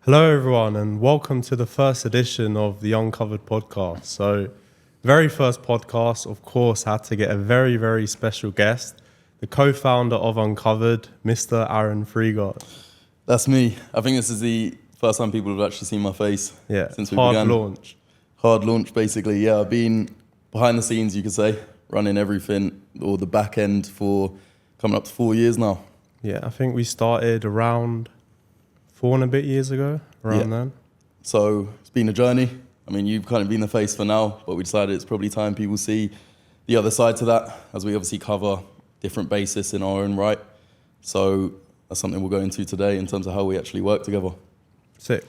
Hello, everyone, and welcome to the first edition of the Uncovered podcast. So, very first podcast, of course, had to get a very, very special guest, the co-founder of Uncovered, Mr. Aaron Freegard. That's me. I think this is the first time people have actually seen my face. Yeah, since we hard began. launch. Hard launch, basically. Yeah, I've been behind the scenes, you could say, running everything, or the back end for coming up to 4 years now. Yeah, I think we started around 4 and a bit years ago, around then. So it's been a journey. I mean, you've kind of been the face for now, but we decided it's probably time people see the other side to that, as we obviously cover different bases in our own right. So that's something we'll go into today in terms of how we actually work together. Sick.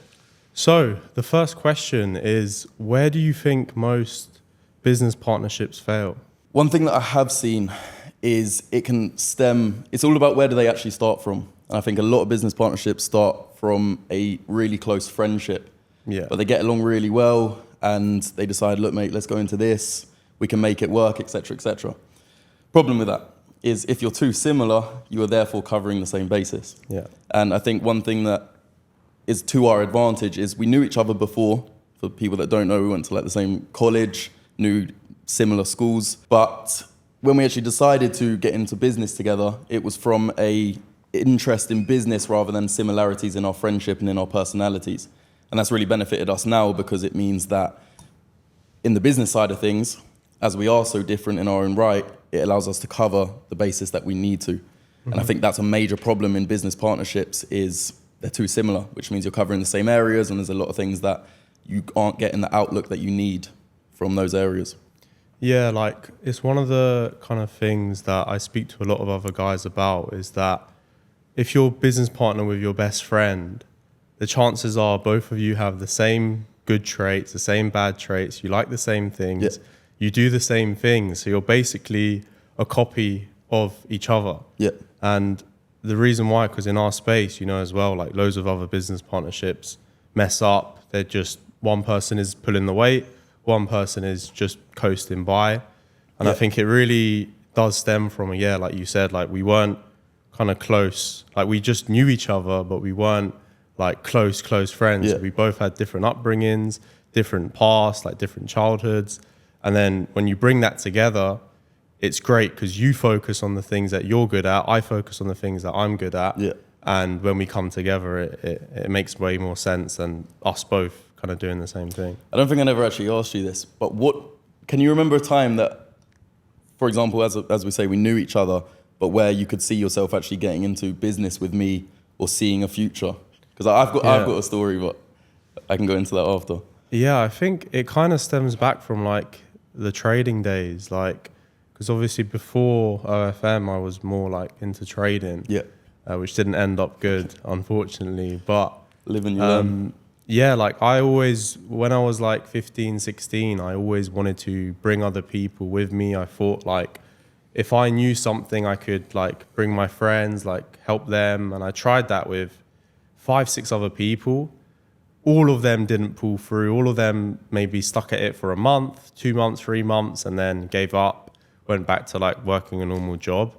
So the first question is, where do you think most business partnerships fail? One thing that I have seen is it's all about where do they actually start from. And I think a lot of business partnerships start from a really close friendship. Yeah. But they get along really well and they decide, look, mate, let's go into this. We can make it work, etc., etc. Problem with that is if you're too similar, you are therefore covering the same basis. Yeah. And I think one thing that is to our advantage is we knew each other before. For people that don't know, we went to the same college, knew similar schools. But when we actually decided to get into business together, it was from a interest in business rather than similarities in our friendship and in our personalities. And that's really benefited us now because it means that in the business side of things, as we are so different in our own right, it allows us to cover the basis that we need to. Mm-hmm. And I think that's a major problem in business partnerships is they're too similar, which means you're covering the same areas and there's a lot of things that you aren't getting the outlook that you need from those areas. Yeah, it's one of the kind of things that I speak to a lot of other guys about is that if you're business partner with your best friend, the chances are both of you have the same good traits, the same bad traits, you like the same things, you do the same things. So you're basically a copy of each other. Yeah. And the reason why, because in our space, as well, loads of other business partnerships mess up. They're just, one person is pulling the weight, one person is just coasting by. And I think it really does stem from, like you said, we weren't kind of close. We just knew each other, but we weren't close friends. Yeah. We both had different upbringings, different pasts, different childhoods. And then when you bring that together, it's great because you focus on the things that you're good at. I focus on the things that I'm good at. Yeah. And when we come together, it makes way more sense than us both kind of doing the same thing. I don't think I never actually asked you this, but can you remember a time that, for example, as we say, we knew each other, but where you could see yourself actually getting into business with me or seeing a future? Because I've got a story, but I can go into that after. Yeah, I think it kind of stems back from the trading days, because obviously before OFM I was more into trading, which didn't end up good, unfortunately. But living you learn. I always, when I was 15, 16, I always wanted to bring other people with me. I thought if I knew something, I could bring my friends, help them. And I tried that with 5, 6 other people. All of them didn't pull through. All of them maybe stuck at it for a month, 2 months, 3 months, and then gave up, went back to working a normal job.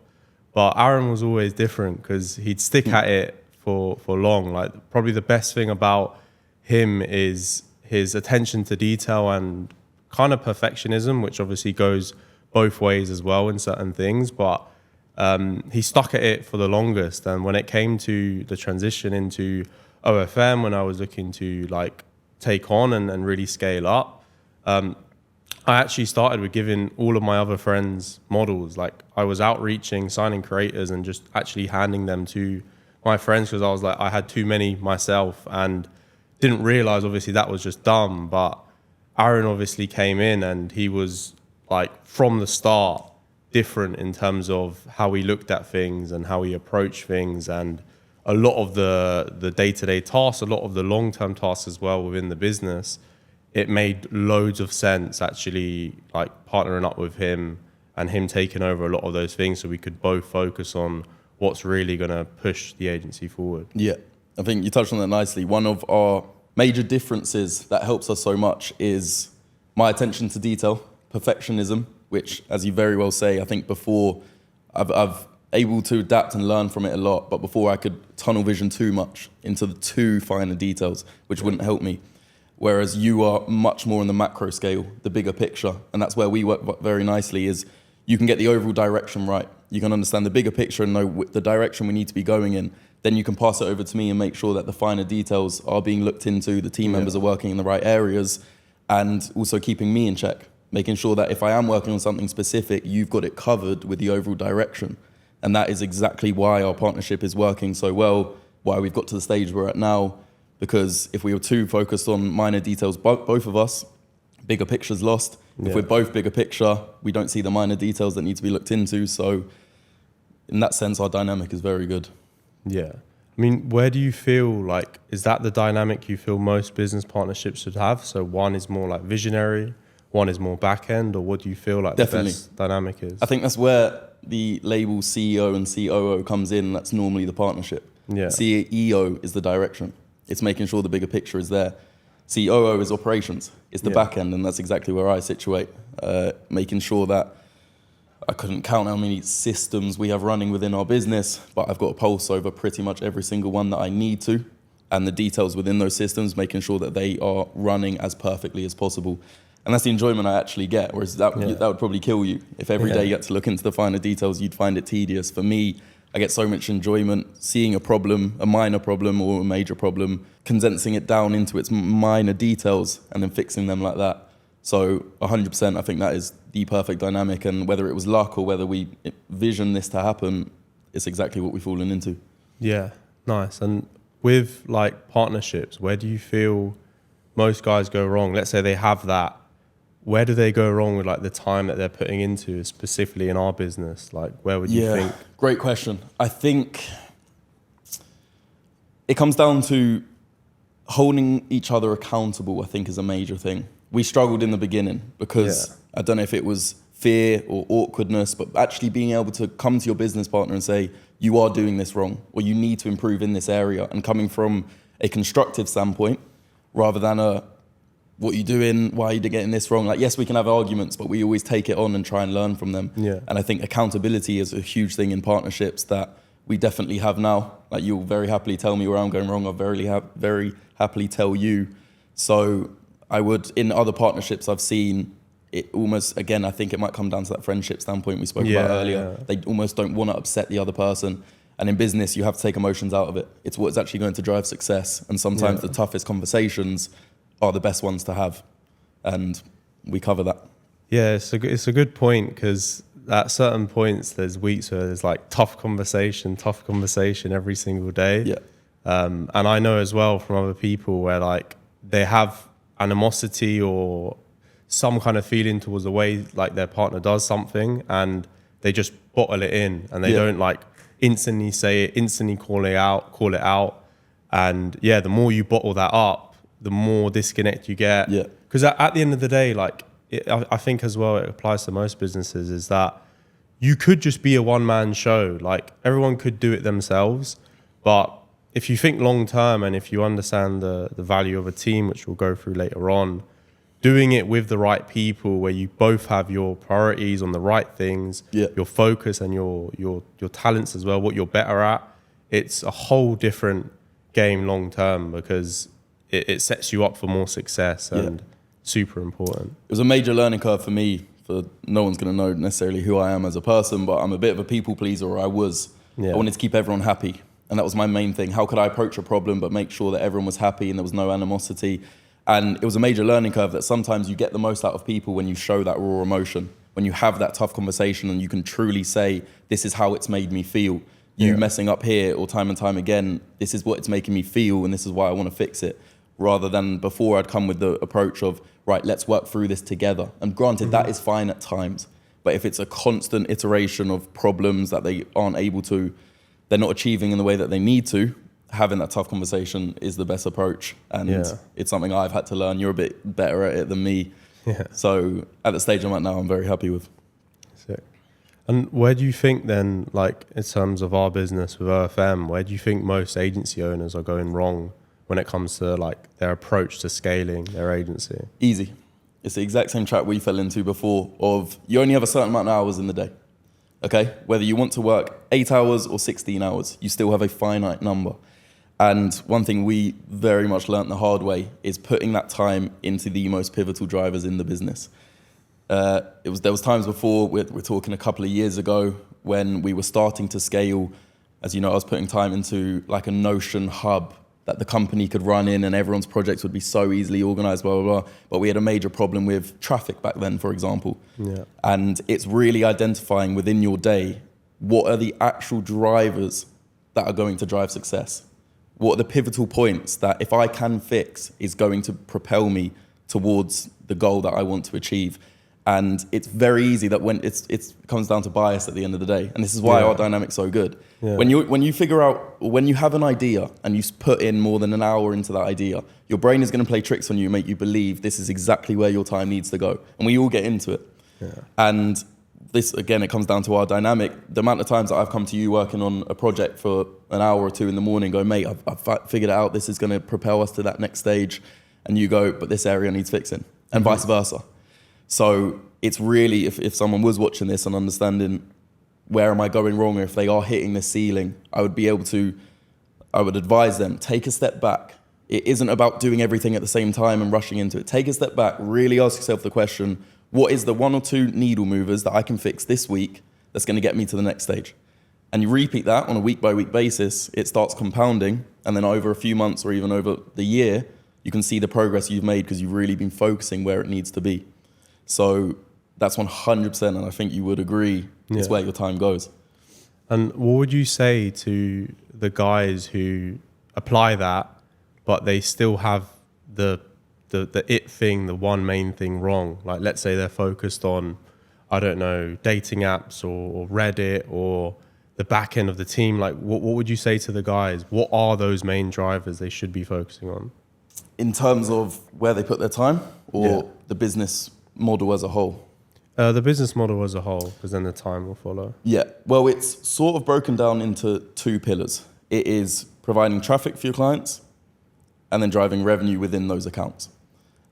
But Aaron was always different because he'd stick at it for long. Probably the best thing about him is his attention to detail and kind of perfectionism, which obviously goes both ways as well in certain things. But he stuck at it for the longest. And when it came to the transition into OFM, when I was looking to take on and really scale up, I actually started with giving all of my other friends models. I was outreaching, signing creators and just actually handing them to my friends because I was I had too many myself and didn't realize obviously that was just dumb. But Aaron obviously came in and he was from the start different in terms of how he looked at things and how he approached things, and a lot of the day-to-day tasks, a lot of the long-term tasks as well within the business. It made loads of sense actually partnering up with him and him taking over a lot of those things so we could both focus on what's really going to push the agency forward. Yeah, I think you touched on that nicely. One of our major differences that helps us so much is my attention to detail, perfectionism, which, as you very well say, I think before I've able to adapt and learn from it a lot. But before, I could tunnel vision too much into the too finer details, which wouldn't help me. Whereas you are much more on the macro scale, the bigger picture. And that's where we work very nicely, is you can get the overall direction right. You can understand the bigger picture and know the direction we need to be going in. Then you can pass it over to me and make sure that the finer details are being looked into, the team members are working in the right areas, and also keeping me in check, making sure that if I am working on something specific, you've got it covered with the overall direction. And that is exactly why our partnership is working so well, why we've got to the stage we're at now. Because if we were too focused on minor details, both of us, bigger picture's lost. If we're both bigger picture, we don't see the minor details that need to be looked into. So in that sense, our dynamic is very good. Yeah. I mean, where do you feel like, is that the dynamic you feel most business partnerships should have? So one is more like visionary, one is more back end, or what do you feel like Definitely. the best dynamic is? I think that's where the label CEO and COO comes in. That's normally the partnership. Yeah. CEO is the direction. It's making sure the bigger picture is there. COO is operations. It's the back end, and that's exactly where I situate. Making sure that I couldn't count how many systems we have running within our business, but I've got a pulse over pretty much every single one that I need to, and the details within those systems, making sure that they are running as perfectly as possible. And that's the enjoyment I actually get, whereas that would probably kill you. If every day you had to look into the finer details, you'd find it tedious. For me, I get so much enjoyment seeing a problem, a minor problem or a major problem, condensing it down into its minor details and then fixing them like that. So 100%, I think that is the perfect dynamic. And whether it was luck or whether we vision this to happen, it's exactly what we've fallen into. Yeah, nice. And with like partnerships, where do you feel most guys go wrong? Let's say they have that. Where do they go wrong with like the time that they're putting into, specifically in our business? Like, where would you think? Great question. I think it comes down to holding each other accountable, I think, is a major thing. We struggled in the beginning because I don't know if it was fear or awkwardness, but actually being able to come to your business partner and say, you are doing this wrong, or you need to improve in this area, and coming from a constructive standpoint rather than a, what are you doing? Why are you getting this wrong? Like, yes, we can have arguments, but we always take it on and try and learn from them. Yeah. And I think accountability is a huge thing in partnerships that we definitely have now. Like, you'll very happily tell me where I'm going wrong. I'll very happily tell you. So I would, in other partnerships I've seen, it almost, again, I think it might come down to that friendship standpoint we spoke about earlier. Yeah. They almost don't want to upset the other person. And in business, you have to take emotions out of it. It's what's actually going to drive success. And sometimes the toughest conversations are the best ones to have, and we cover that. Yeah, it's a good point, because at certain points there's weeks where there's like tough conversation every single day. Yeah. And I know as well from other people where like they have animosity or some kind of feeling towards the way like their partner does something, and they just bottle it in, and they don't like instantly say it, instantly call it out. And the more you bottle that up, the more disconnect you get. Yeah. Because at the end of the day, like I think as well, it applies to most businesses, is that you could just be a one-man show. Like, everyone could do it themselves, but if you think long term and if you understand the value of a team, which we'll go through later on, doing it with the right people, where you both have your priorities on the right things, your focus and your talents as well, what you're better at, it's a whole different game long term, because it sets you up for more success, and super important. It was a major learning curve for me. For no one's going to know necessarily who I am as a person, but I'm a bit of a people pleaser, or I was. I wanted to keep everyone happy, and that was my main thing. How could I approach a problem but make sure that everyone was happy and there was no animosity? And it was a major learning curve that sometimes you get the most out of people when you show that raw emotion, when you have that tough conversation and you can truly say, this is how it's made me feel. You messing up here or time and time again, this is what it's making me feel and this is why I want to fix it. Rather than before, I'd come with the approach of, right, let's work through this together. And granted, that is fine at times. But if it's a constant iteration of problems that they aren't able to, they're not achieving in the way that they need to, having that tough conversation is the best approach. And it's something I've had to learn. You're a bit better at it than me. Yeah. So at the stage I'm at now, I'm very happy with. Sick. And where do you think then, like in terms of our business with OFM, where do you think most agency owners are going wrong when it comes to like their approach to scaling their agency? Easy. It's the exact same trap we fell into before of, you only have a certain amount of hours in the day. okay? Whether you want to work 8 hours or 16 hours, you still have a finite number. And one thing we very much learnt the hard way is putting that time into the most pivotal drivers in the business. There was times before, we're talking a couple of years ago, when we were starting to scale. As you know, I was putting time into like a Notion hub that the company could run in and everyone's projects would be so easily organized, blah, blah, blah. But we had a major problem with traffic back then, for example. Yeah. And it's really identifying within your day, what are the actual drivers that are going to drive success? What are the pivotal points that if I can fix is going to propel me towards the goal that I want to achieve? And it's very easy that when it comes down to bias at the end of the day. And this is why our dynamic's so good. Yeah. When you figure out, when you have an idea and you put in more than an hour into that idea, your brain is going to play tricks on you and make you believe this is exactly where your time needs to go. And we all get into it. Yeah. And this, again, it comes down to our dynamic. The amount of times that I've come to you working on a project for an hour or two in the morning, go, mate, I've figured it out. This is going to propel us to that next stage. And you go, but this area needs fixing. And vice versa. So it's really, if someone was watching this and understanding where am I going wrong, or if they are hitting the ceiling, I would advise them, take a step back. It isn't about doing everything at the same time and rushing into it. Take a step back, really ask yourself the question, what is the 1 or 2 needle movers that I can fix this week that's going to get me to the next stage? And you repeat that on a week-by-week basis, it starts compounding, and then over a few months or even over the year, you can see the progress you've made because you've really been focusing where it needs to be. So that's 100%, and I think you would agree, it's where your time goes. And what would you say to the guys who apply that, but they still have the it thing, the one main thing wrong? Like, let's say they're focused on, I don't know, dating apps or Reddit or the back end of the team. Like, what would you say to the guys? What are those main drivers they should be focusing on? In terms of where they put their time or the business model as a whole? The business model as a whole, because then the time will follow. Yeah, well, it's sort of broken down into 2 pillars. It is providing traffic for your clients and then driving revenue within those accounts.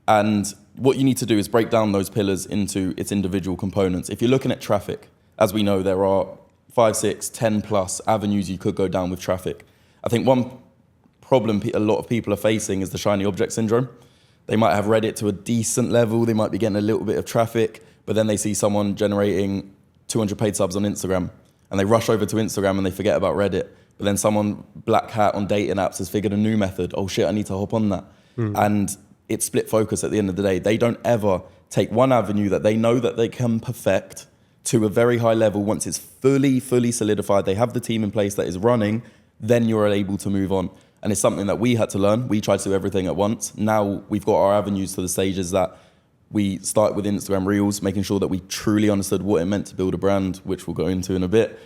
And what you need to do is break down those pillars into its individual components. If you're looking at traffic, as we know, there are 5, 6, 10 plus avenues you could go down with traffic. I think one problem a lot of people are facing is the shiny object syndrome. They might have Reddit to a decent level, they might be getting a little bit of traffic, but then they see someone generating 200 paid subs on Instagram, and they rush over to Instagram and they forget about Reddit. But then someone black hat on dating apps has figured a new method. Oh shit, I need to hop on that. And it's split focus at the end of the day. They don't ever take one avenue that they know that they can perfect to a very high level. Once it's fully solidified, they have the team in place that is running, then you're able to move on. And it's something that we had to learn. We tried to do everything at once. Now we've got our avenues to the stages that we start with Instagram Reels, making sure that we truly understood what it meant to build a brand, which we'll go into in a bit.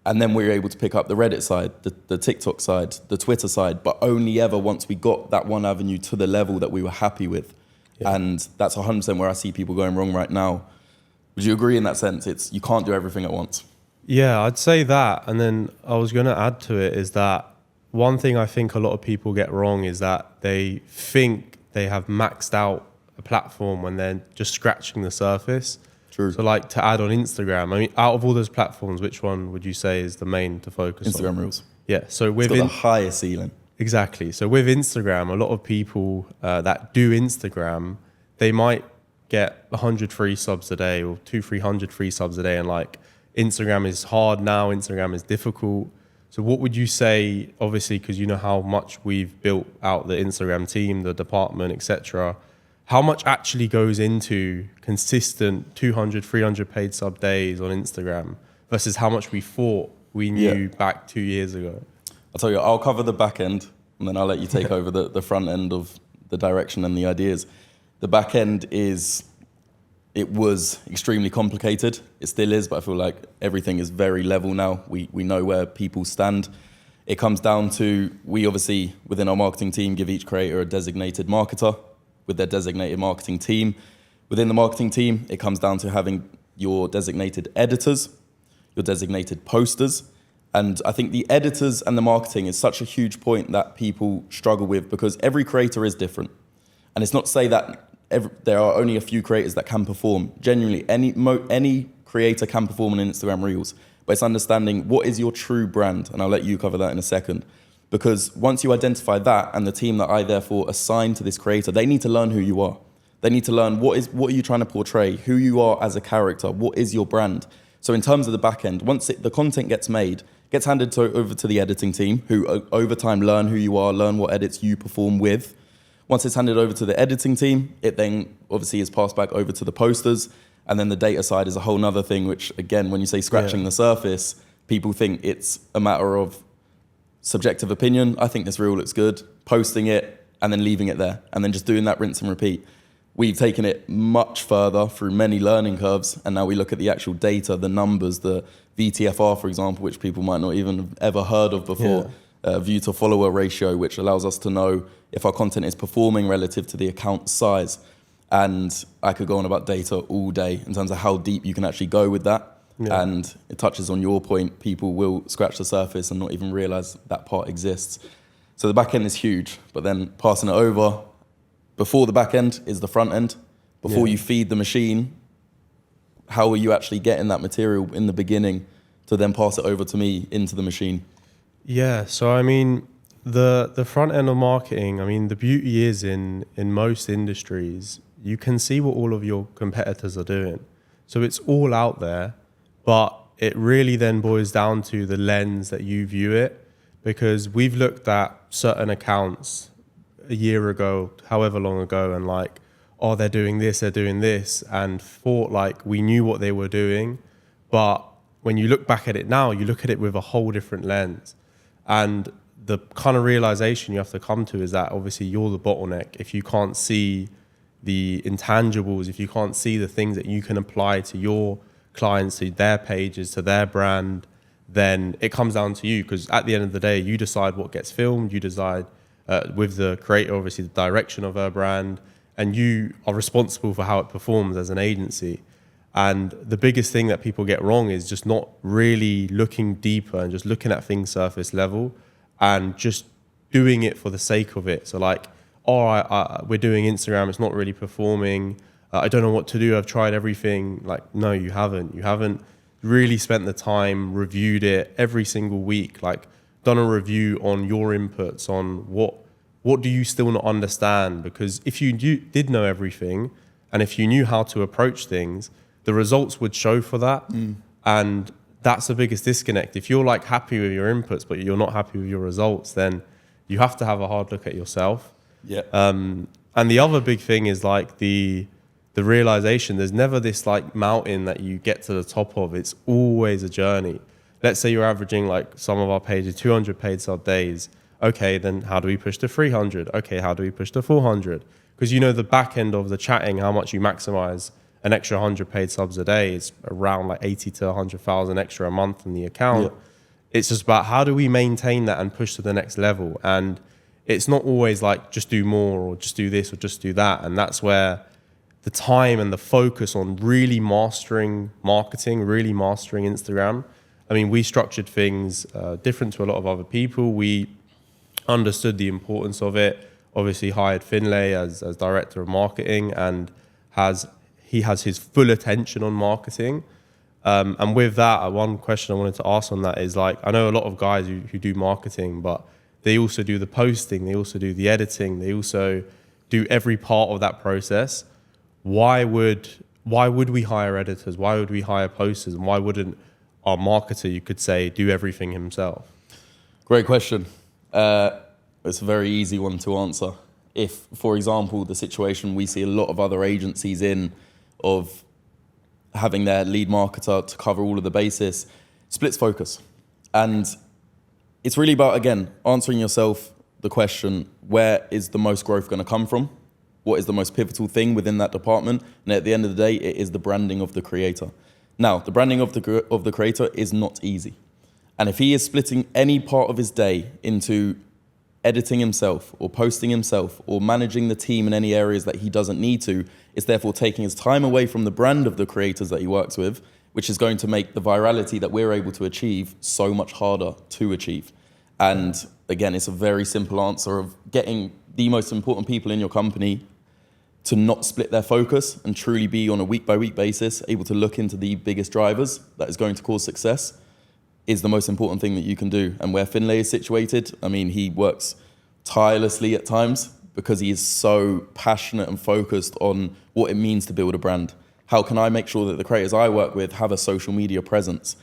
And then we were able to pick up the Reddit side, the TikTok side, the Twitter side, but only ever once we got that one avenue to the level that we were happy with. Yeah. And that's 100% where I see people going wrong right now. Would you agree in that sense? You can't do everything at once. Yeah, I'd say that. And then I was going to add to it is that one thing I think a lot of people get wrong is that they think they have maxed out a platform when they're just scratching the surface. True. So like to add on Instagram, I mean, out of all those platforms, which one would you say is the main to focus on? Instagram Reels. Yeah. So it's got the highest ceiling. Exactly. So with Instagram, a lot of people that do Instagram, they might get 100 free subs a day or 200-300 free subs a day. And like Instagram is hard now. Instagram is difficult. So what would you say, obviously, because you know how much we've built out the Instagram team, the department, etc. How much actually goes into consistent 200, 300 paid sub days on Instagram versus how much we thought we knew back 2 years ago? I'll tell you, I'll cover the back end and then I'll let you take over the front end of the direction and the ideas. The back end it was extremely complicated. It still is, but I feel like everything is very level now. We know where people stand. It comes down to, we obviously, within our marketing team, give each creator a designated marketer with their designated marketing team. Within the marketing team, it comes down to having your designated editors, your designated posters. And I think the editors and the marketing is such a huge point that people struggle with because every creator is different. And it's not to say that there are only a few creators that can perform. Genuinely, any creator can perform on Instagram Reels, but it's understanding what is your true brand, and I'll let you cover that in a second. Because once you identify that, and the team that I therefore assign to this creator, they need to learn who you are. They need to learn what are you trying to portray, who you are as a character, what is your brand. So in terms of the back end, once the content gets made, gets handed over to the editing team, who over time learn who you are, learn what edits you perform with. Once it's handed over to the editing team, it then obviously is passed back over to the posters. And then the data side is a whole nother thing, which again, when you say scratching the surface, people think it's a matter of subjective opinion. I think this reel looks good, posting it and then leaving it there and then just doing that rinse and repeat. We've taken it much further through many learning curves, and now we look at the actual data, the numbers, the VTFR, for example, which people might not even have ever heard of before, view to follower ratio, which allows us to know if our content is performing relative to the account size. And I could go on about data all day in terms of how deep you can actually go with that. Yeah. And it touches on your point, people will scratch the surface and not even realize that part exists. So the back end is huge, but then passing it over, before the back end is the front end. Before you feed the machine, how are you actually getting that material in the beginning to then pass it over to me into the machine? Yeah, so I mean, the front end of marketing, I mean, the beauty is in most industries, you can see what all of your competitors are doing. So it's all out there, but it really then boils down to the lens that you view it, because we've looked at certain accounts a year ago, however long ago, and like, oh, they're doing this, and thought like we knew what they were doing. But when you look back at it now, you look at it with a whole different lens. And the kind of realization you have to come to is that obviously you're the bottleneck. If you can't see the intangibles, if you can't see the things that you can apply to your clients, to their pages, to their brand, then it comes down to you. Because at the end of the day, you decide what gets filmed, you decide with the creator, obviously the direction of her brand, and you are responsible for how it performs as an agency. And the biggest thing that people get wrong is just not really looking deeper and just looking at things surface level and just doing it for the sake of it. So like, we're doing Instagram, it's not really performing. I don't know what to do. I've tried everything. Like, no, you haven't. You haven't really spent the time, reviewed it every single week, like done a review on your inputs, on what do you still not understand? Because if you did know everything, and if you knew how to approach things, the results would show for that. And that's the biggest disconnect. If you're like happy with your inputs, but you're not happy with your results, then you have to have a hard look at yourself. Yeah. And the other big thing is like the realization, there's never this like mountain that you get to the top of. It's always a journey. Let's say you're averaging, like some of our pages, 200 paid sub days. Okay, then how do we push to 300? Okay, how do we push to 400? Because you know the back end of the chatting, how much you maximize an extra 100 paid subs a day is around like 80 to 100,000 extra a month in the account. Yeah. It's just about how do we maintain that and push to the next level. And it's not always like just do more or just do this or just do that. And that's where the time and the focus on really mastering marketing, really mastering Instagram. I mean, we structured things different to a lot of other people. We understood the importance of it. Obviously hired Finlay as director of marketing, and he has his full attention on marketing. And with that, one question I wanted to ask on that is, like, I know a lot of guys who do marketing, but they also do the posting, they also do the editing, they also do every part of that process. Why would we hire editors? Why would we hire posters? And why wouldn't our marketer, you could say, do everything himself? Great question. It's a very easy one to answer. If, for example, the situation we see a lot of other agencies in of having their lead marketer to cover all of the bases, splits focus. And it's really about, again, answering yourself the question, where is the most growth going to come from? What is the most pivotal thing within that department? And at the end of the day, it is the branding of the creator. Now, the branding of the creator is not easy. And if he is splitting any part of his day into editing himself or posting himself or managing the team in any areas that he doesn't need to, it's therefore taking his time away from the brand of the creators that he works with, which is going to make the virality that we're able to achieve so much harder to achieve. And again, it's a very simple answer of getting the most important people in your company to not split their focus and truly be on a week by week basis, able to look into the biggest drivers that is going to cause success is the most important thing that you can do. And where Finlay is situated, I mean, he works tirelessly at times because he is so passionate and focused on what it means to build a brand. How can I make sure that the creators I work with have a social media presence?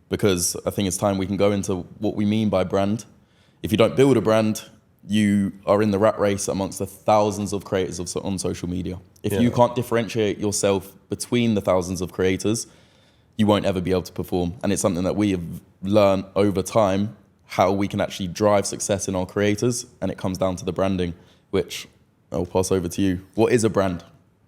Because I think it's time we can go into what we mean by brand. If you don't build a brand, you are in the rat race amongst the thousands of creators on social media. If you can't differentiate yourself between the thousands of creators, you won't ever be able to perform. And it's something that we have learned over time, how we can actually drive success in our creators. And it comes down to the branding, which I'll pass over to you. What is a brand?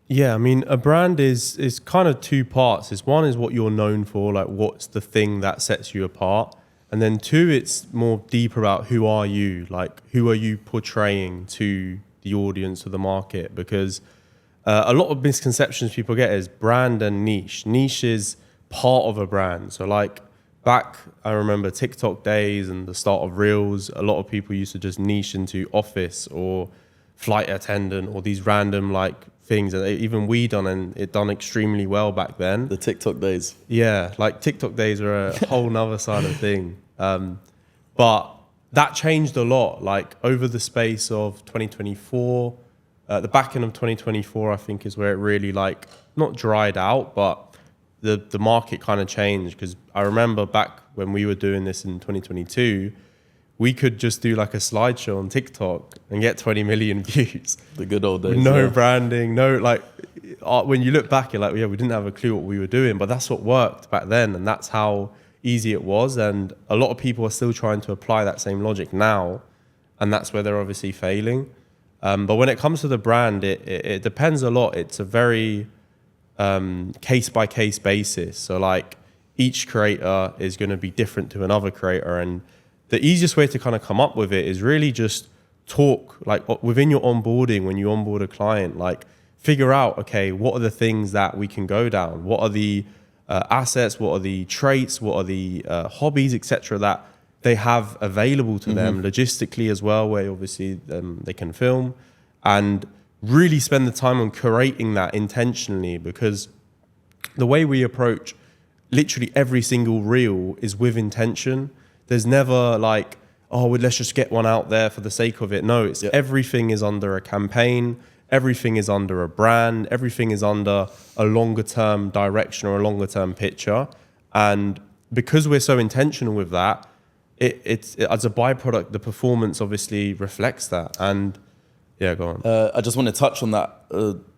Yeah, I mean, a brand is kind of two parts. One is what you're known for, like what's the thing that sets you apart. And then two, it's more deeper about who are you, like who are you portraying to the audience or the market? Because a lot of misconceptions people get is brand and niche. Niche is part of a brand. So like back, I remember TikTok days and the start of Reels, a lot of people used to just niche into office or flight attendant or these random like things that even we done, and it done extremely well back then. The TikTok days. Yeah, like TikTok days are a whole nother side of thing. But that changed a lot, like over the space of 2024, the back end of 2024, I think is where it really like, not dried out, but the market kind of changed. Because I remember back when we were doing this in 2022, we could just do like a slideshow on TikTok and get 20 million views. The good old days. No branding, no like, when you look back, you're like, yeah, we didn't have a clue what we were doing, but that's what worked back then. And that's how easy it was. And a lot of people are still trying to apply that same logic now. And that's where they're obviously failing. But when it comes to the brand, it depends a lot. It's a very case by case basis. So like each creator is going to be different to another creator. And the easiest way to kind of come up with it is really just talk, like within your onboarding, when you onboard a client, like figure out, okay, what are the things that we can go down? What are the assets? What are the traits? What are the hobbies, etc., that they have available to them logistically as well, where obviously they can film, and really spend the time on curating that intentionally, because the way we approach literally every single reel is with intention. There's never like, oh, well, let's just get one out there for the sake of it. No, it's everything is under a campaign. Everything is under a brand. Everything is under a longer term direction or a longer term picture. And because we're so intentional with that, it's as a byproduct, the performance obviously reflects that. And yeah, go on. I just want to touch on that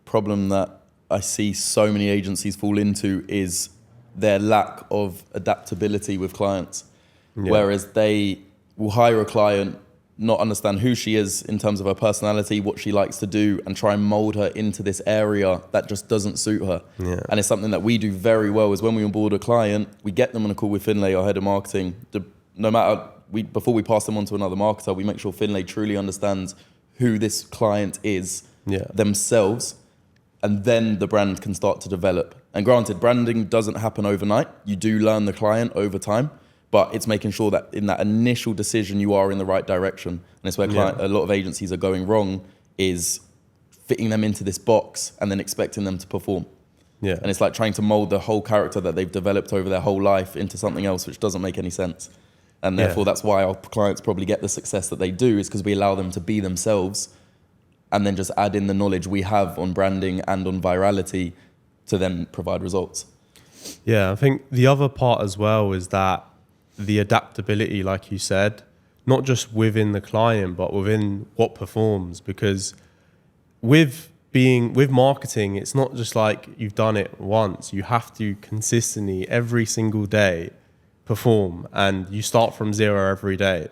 problem that I see so many agencies fall into is their lack of adaptability with clients. Yeah. Whereas they will hire a client, not understand who she is in terms of her personality, what she likes to do, and try and mold her into this area that just doesn't suit her. Yeah. And it's something that we do very well, is when we onboard a client, we get them on a call with Finlay, our head of marketing. No matter, before we pass them on to another marketer, we make sure Finlay truly understands who this client is themselves, and then the brand can start to develop. And granted, branding doesn't happen overnight. You do learn the client over time. But it's making sure that in that initial decision, you are in the right direction. And it's where a lot of agencies are going wrong, is fitting them into this box and then expecting them to perform. Yeah. And it's like trying to mold the whole character that they've developed over their whole life into something else, which doesn't make any sense. And therefore, that's why our clients probably get the success that they do, is because we allow them to be themselves and then just add in the knowledge we have on branding and on virality to then provide results. Yeah, I think the other part as well is that the adaptability, like you said, not just within the client, but within what performs. Because with marketing, it's not just like you've done it once. You have to consistently, every single day, perform, and you start from zero every day.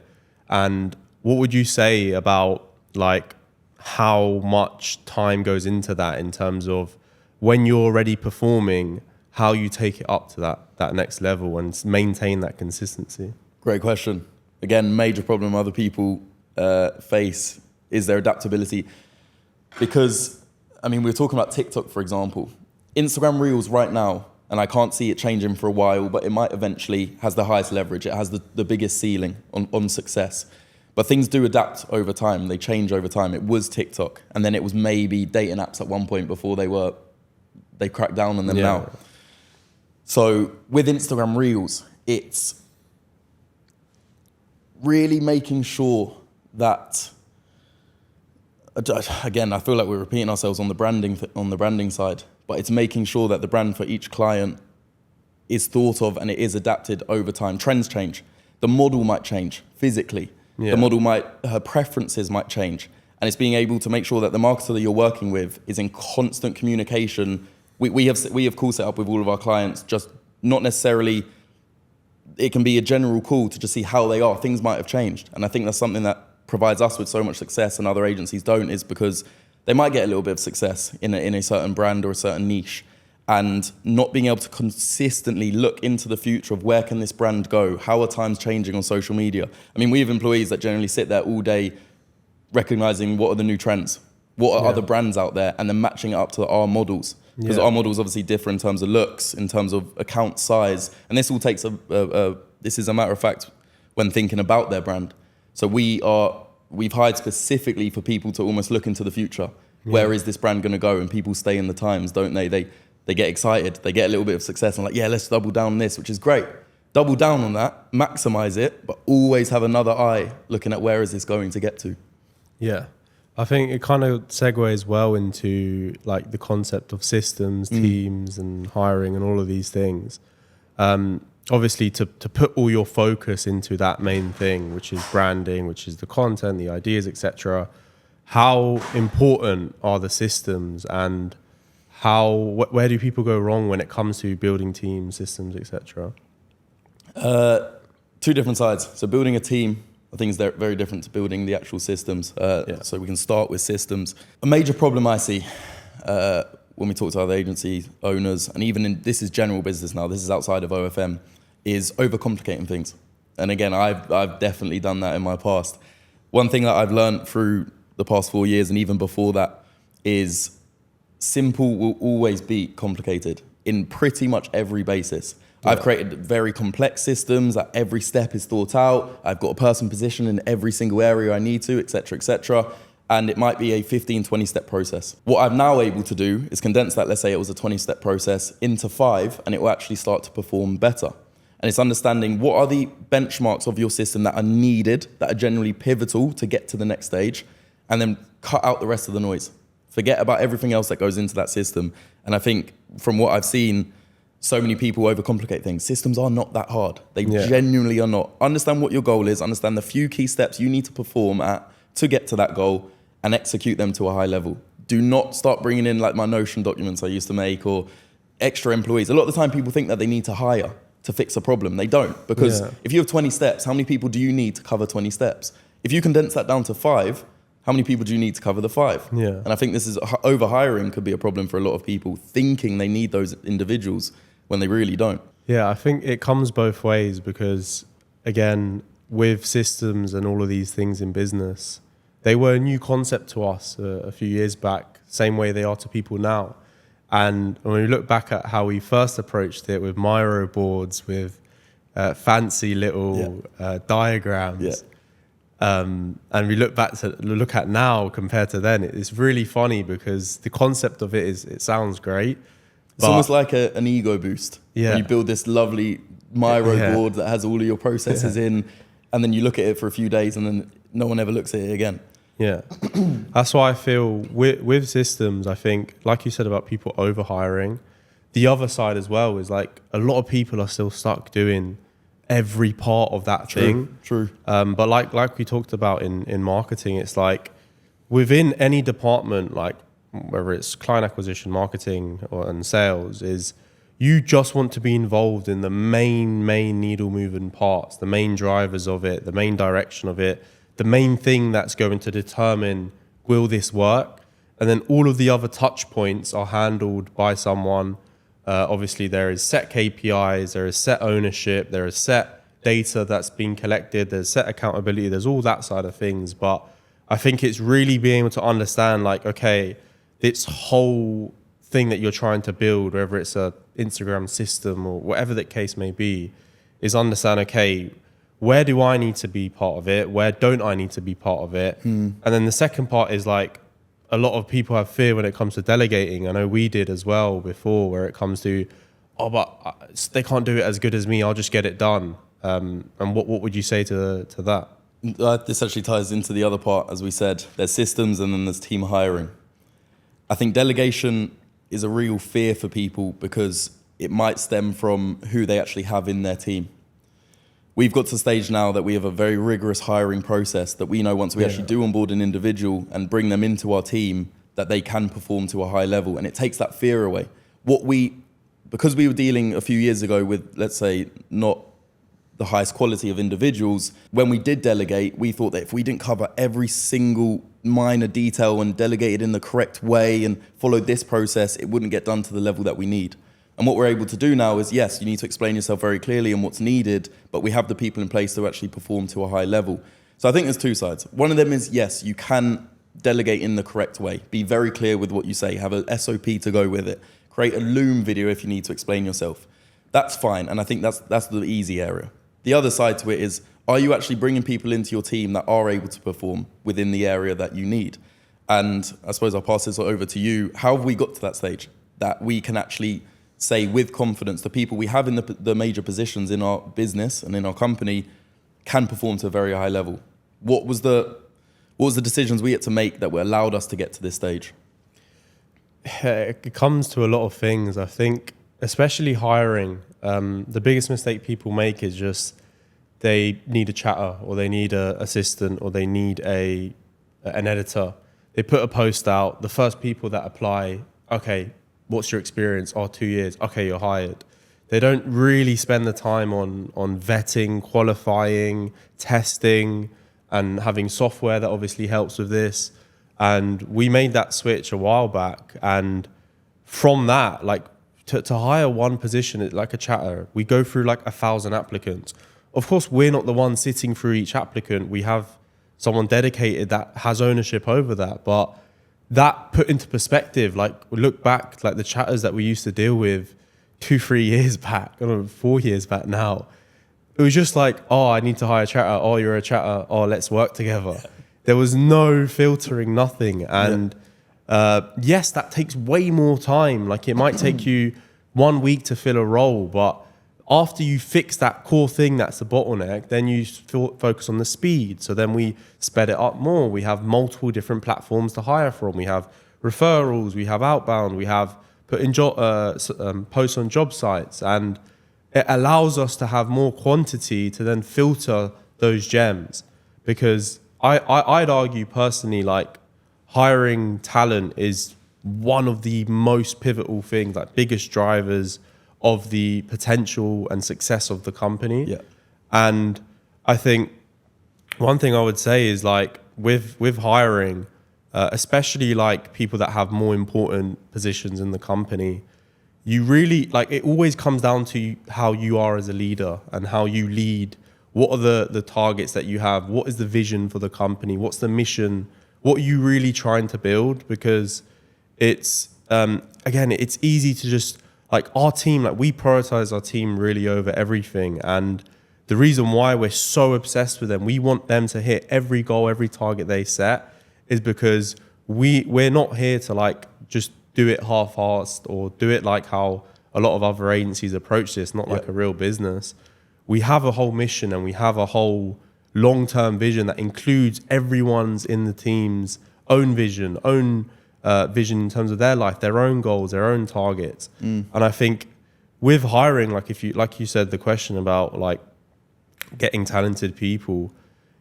And what would you say about like how much time goes into that in terms of when you're already performing, how you take it up to that next level and maintain that consistency? Great question. Again, major problem other people face is their adaptability. Because, I mean, we're talking about TikTok, for example. Instagram Reels right now, and I can't see it changing for a while, but it might eventually, has the highest leverage. It has the biggest ceiling on success. But things do adapt over time. They change over time. It was TikTok, and then it was maybe dating apps at one point before they cracked down on them now. So with Instagram Reels, it's really making sure that, again, I feel like we're repeating ourselves on the branding side, but it's making sure that the brand for each client is thought of and it is adapted over time. Trends change. The model might change physically. Yeah. The model her preferences might change. And it's being able to make sure that the marketer that you're working with is in constant communication. We have calls set up with all of our clients, just not necessarily, it can be a general call to just see how they are. Things might have changed. And I think that's something that provides us with so much success and other agencies don't, is because they might get a little bit of success in a certain brand or a certain niche, and not being able to consistently look into the future of where can this brand go? How are times changing on social media? I mean, we have employees that generally sit there all day recognizing what are the new trends, what are other brands out there, and then matching it up to our models. Because our models obviously differ in terms of looks, in terms of account size. And this all takes this is a matter of fact when thinking about their brand. So we've hired specifically for people to almost look into the future. Where is this brand gonna go? And people stay in the times, don't they? They get excited, they get a little bit of success and like, yeah, let's double down on this, which is great. Double down on that, maximize it, but always have another eye looking at where is this going to get to. Yeah. I think it kind of segues well into like the concept of systems, teams and hiring and all of these things. Obviously to put all your focus into that main thing, which is branding, which is the content, the ideas, etc. How important are the systems, and where do people go wrong when it comes to building teams, systems, etc.? Two different sides. So building a team, I think is very different to building the actual systems. So we can start with systems. A major problem I see when we talk to other agency owners, and even this is general business now, this is outside of OFM, is overcomplicating things. And again, I've definitely done that in my past. One thing that I've learned through the past 4 years and even before that is simple will always be complicated in pretty much every basis. I've created very complex systems that every step is thought out. I've got a person positioned in every single area I need to, et cetera, et cetera. And it might be a 15, 20-step process. What I'm now able to do is condense that, let's say it was a 20-step process, into 5, and it will actually start to perform better. And it's understanding what are the benchmarks of your system that are needed, that are generally pivotal to get to the next stage, and then cut out the rest of the noise. Forget about everything else that goes into that system. And I think from what I've seen, so many people overcomplicate things. Systems are not that hard. They genuinely are not. Understand what your goal is, understand the few key steps you need to perform at to get to that goal, and execute them to a high level. Do not start bringing in like my Notion documents I used to make, or extra employees. A lot of the time people think that they need to hire to fix a problem. They don't, because if you have 20 steps, how many people do you need to cover 20 steps? If you condense that down to 5, how many people do you need to cover the 5? And I think this is over-hiring could be a problem for a lot of people, thinking they need those individuals when they really don't. Yeah, I think it comes both ways, because again, with systems and all of these things in business, they were a new concept to us a few years back, same way they are to people now. And when we look back at how we first approached it with Miro boards, with fancy little diagrams, and we look at now compared to then, it's really funny because the concept of it is, it sounds great. It's almost like an ego boost. When you build this lovely Miro board that has all of your processes in, and then you look at it for a few days and then no one ever looks at it again. Yeah, that's why I feel with systems, I think, like you said about people over-hiring, the other side as well is like a lot of people are still stuck doing every part of that thing. True. But like we talked about in marketing, it's like within any department, like whether it's client acquisition, marketing, and sales, is you just want to be involved in the main needle moving parts, the main drivers of it, the main direction of it, the main thing that's going to determine, will this work? And then all of the other touch points are handled by someone. Obviously there is set KPIs, there is set ownership, there is set data that's being collected, there's set accountability, there's all that side of things. But I think it's really being able to understand, like, okay, this whole thing that you're trying to build, whether it's a Instagram system or whatever the case may be, is understand, okay, where do I need to be part of it? Where don't I need to be part of it? And then the second part is like, a lot of people have fear when it comes to delegating. I know we did as well before, where it comes to, oh, but they can't do it as good as me, I'll just get it done. And what would you say to that? This actually ties into the other part, as we said. There's systems and then there's team hiring. I think delegation is a real fear for people because it might stem from who they actually have in their team. We've got to the stage now that we have a very rigorous hiring process that we know once we actually do onboard an individual and bring them into our team, that they can perform to a high level, and it takes that fear away. Because we were dealing a few years ago with, let's say, not the highest quality of individuals, when we did delegate, we thought that if we didn't cover every single minor detail and delegate it in the correct way and follow this process, it wouldn't get done to the level that we need. And what we're able to do now is, yes, you need to explain yourself very clearly and what's needed, but we have the people in place to actually perform to a high level. So I think there's two sides. One of them is, yes, you can delegate in the correct way. Be very clear with what you say. Have a SOP to go with it. Create a Loom video if you need to explain yourself. That's fine, and I think that's the easy area. The other side to it is, are you actually bringing people into your team that are able to perform within the area that you need? And I suppose I'll pass this over to you. How have we got to that stage that we can actually say with confidence the people we have in the major positions in our business and in our company can perform to a very high level? What was the decisions we had to make that were allowed us to get to this stage? It comes to a lot of things. I think, especially hiring, the biggest mistake people make is just they need a chatter, or they need an assistant, or they need an editor. They put a post out. The first people that apply, okay, what's your experience? Oh, 2 years. Okay, you're hired. They don't really spend the time on vetting, qualifying, testing, and having software that obviously helps with this. And we made that switch a while back. And from that, like to hire one position, like a chatter, we go through like 1,000 applicants. Of course, we're not the one sitting through each applicant. We have someone dedicated that has ownership over that. But that put into perspective, like we look back, like the chatters that we used to deal with 2-3 years back, I don't know, 4 years back now, it was just like, oh, I need to hire a chatter. Oh, you're a chatter. Oh, let's work together. There was no filtering, nothing. And yes, that takes way more time. Like it might take you 1 week to fill a role, but after you fix that core thing that's the bottleneck, then you focus on the speed. So then we sped it up more. We have multiple different platforms to hire from. We have referrals, we have outbound, we have putting posts on job sites, and it allows us to have more quantity to then filter those gems. Because I'd argue personally, like hiring talent is one of the most pivotal things, like biggest drivers of the potential and success of the company. Yeah. And I think one thing I would say is like with hiring, especially like people that have more important positions in the company, you really, like, it always comes down to how you are as a leader and how you lead. What are the targets that you have? What is the vision for the company? What's the mission? What are you really trying to build? Because it's, again, it's easy to just, like our team, like we prioritize our team really over everything. And the reason why we're so obsessed with them, we want them to hit every goal, every target they set, is because we're not here to like just do it half-assed or do it like how a lot of other agencies approach this, not like a real business. We have a whole mission and we have a whole long-term vision that includes everyone's in the team's own vision, vision in terms of their life, their own goals, their own targets. And I think with hiring, like you said, the question about like getting talented people,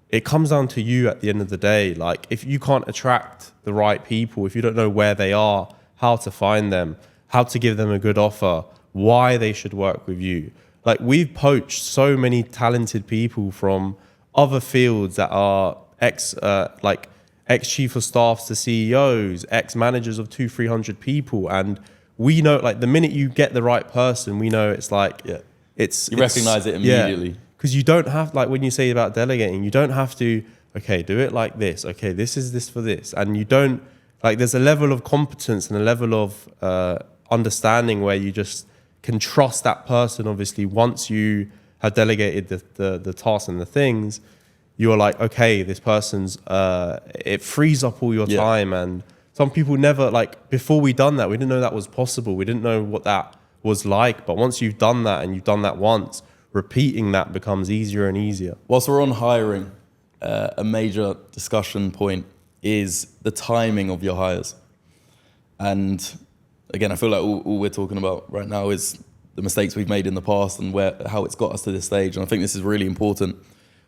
it comes down to you at the end of the day. Like if you can't attract the right people, if you don't know where they are, how to find them, how to give them a good offer, why they should work with you. Like we've poached so many talented people from other fields that are ex-chief of staffs to CEOs, ex-managers of 200-300 people. And we know, like, the minute you get the right person, we know it's like, you recognize it immediately. Because you don't have, like, when you say about delegating, you don't have to, okay, do it like this. Okay, this is this for this. And you don't, like, there's a level of competence and a level of understanding where you just can trust that person, obviously, once you have delegated the tasks and the things, you're like, okay, this person's, it frees up all your time. And some people never, like, before we done that, we didn't know that was possible. We didn't know what that was like. But once you've done that and you've done that once, repeating that becomes easier and easier. Whilst we're on hiring, a major discussion point is the timing of your hires. And again, I feel like all we're talking about right now is the mistakes we've made in the past and how it's got us to this stage. And I think this is really important.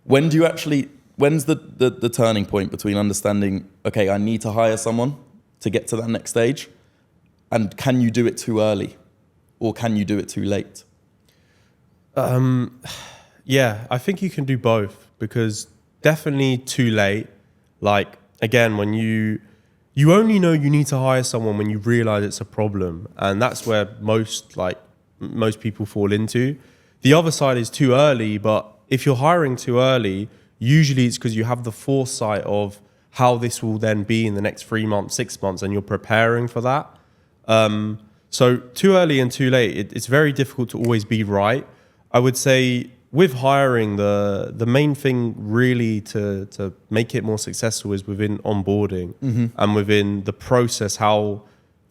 When's the turning point between understanding, okay, I need to hire someone to get to that next stage? And can you do it too early or can you do it too late? Yeah, I think you can do both, because definitely too late. Like, again, when you only know you need to hire someone when you realize it's a problem. And that's where most people fall into. The other side is too early, but if you're hiring too early, usually it's because you have the foresight of how this will then be in the next 3 months, 6 months, and you're preparing for that. So too early and too late, it's very difficult to always be right. I would say with hiring, the main thing really to make it more successful is within onboarding and within the process, how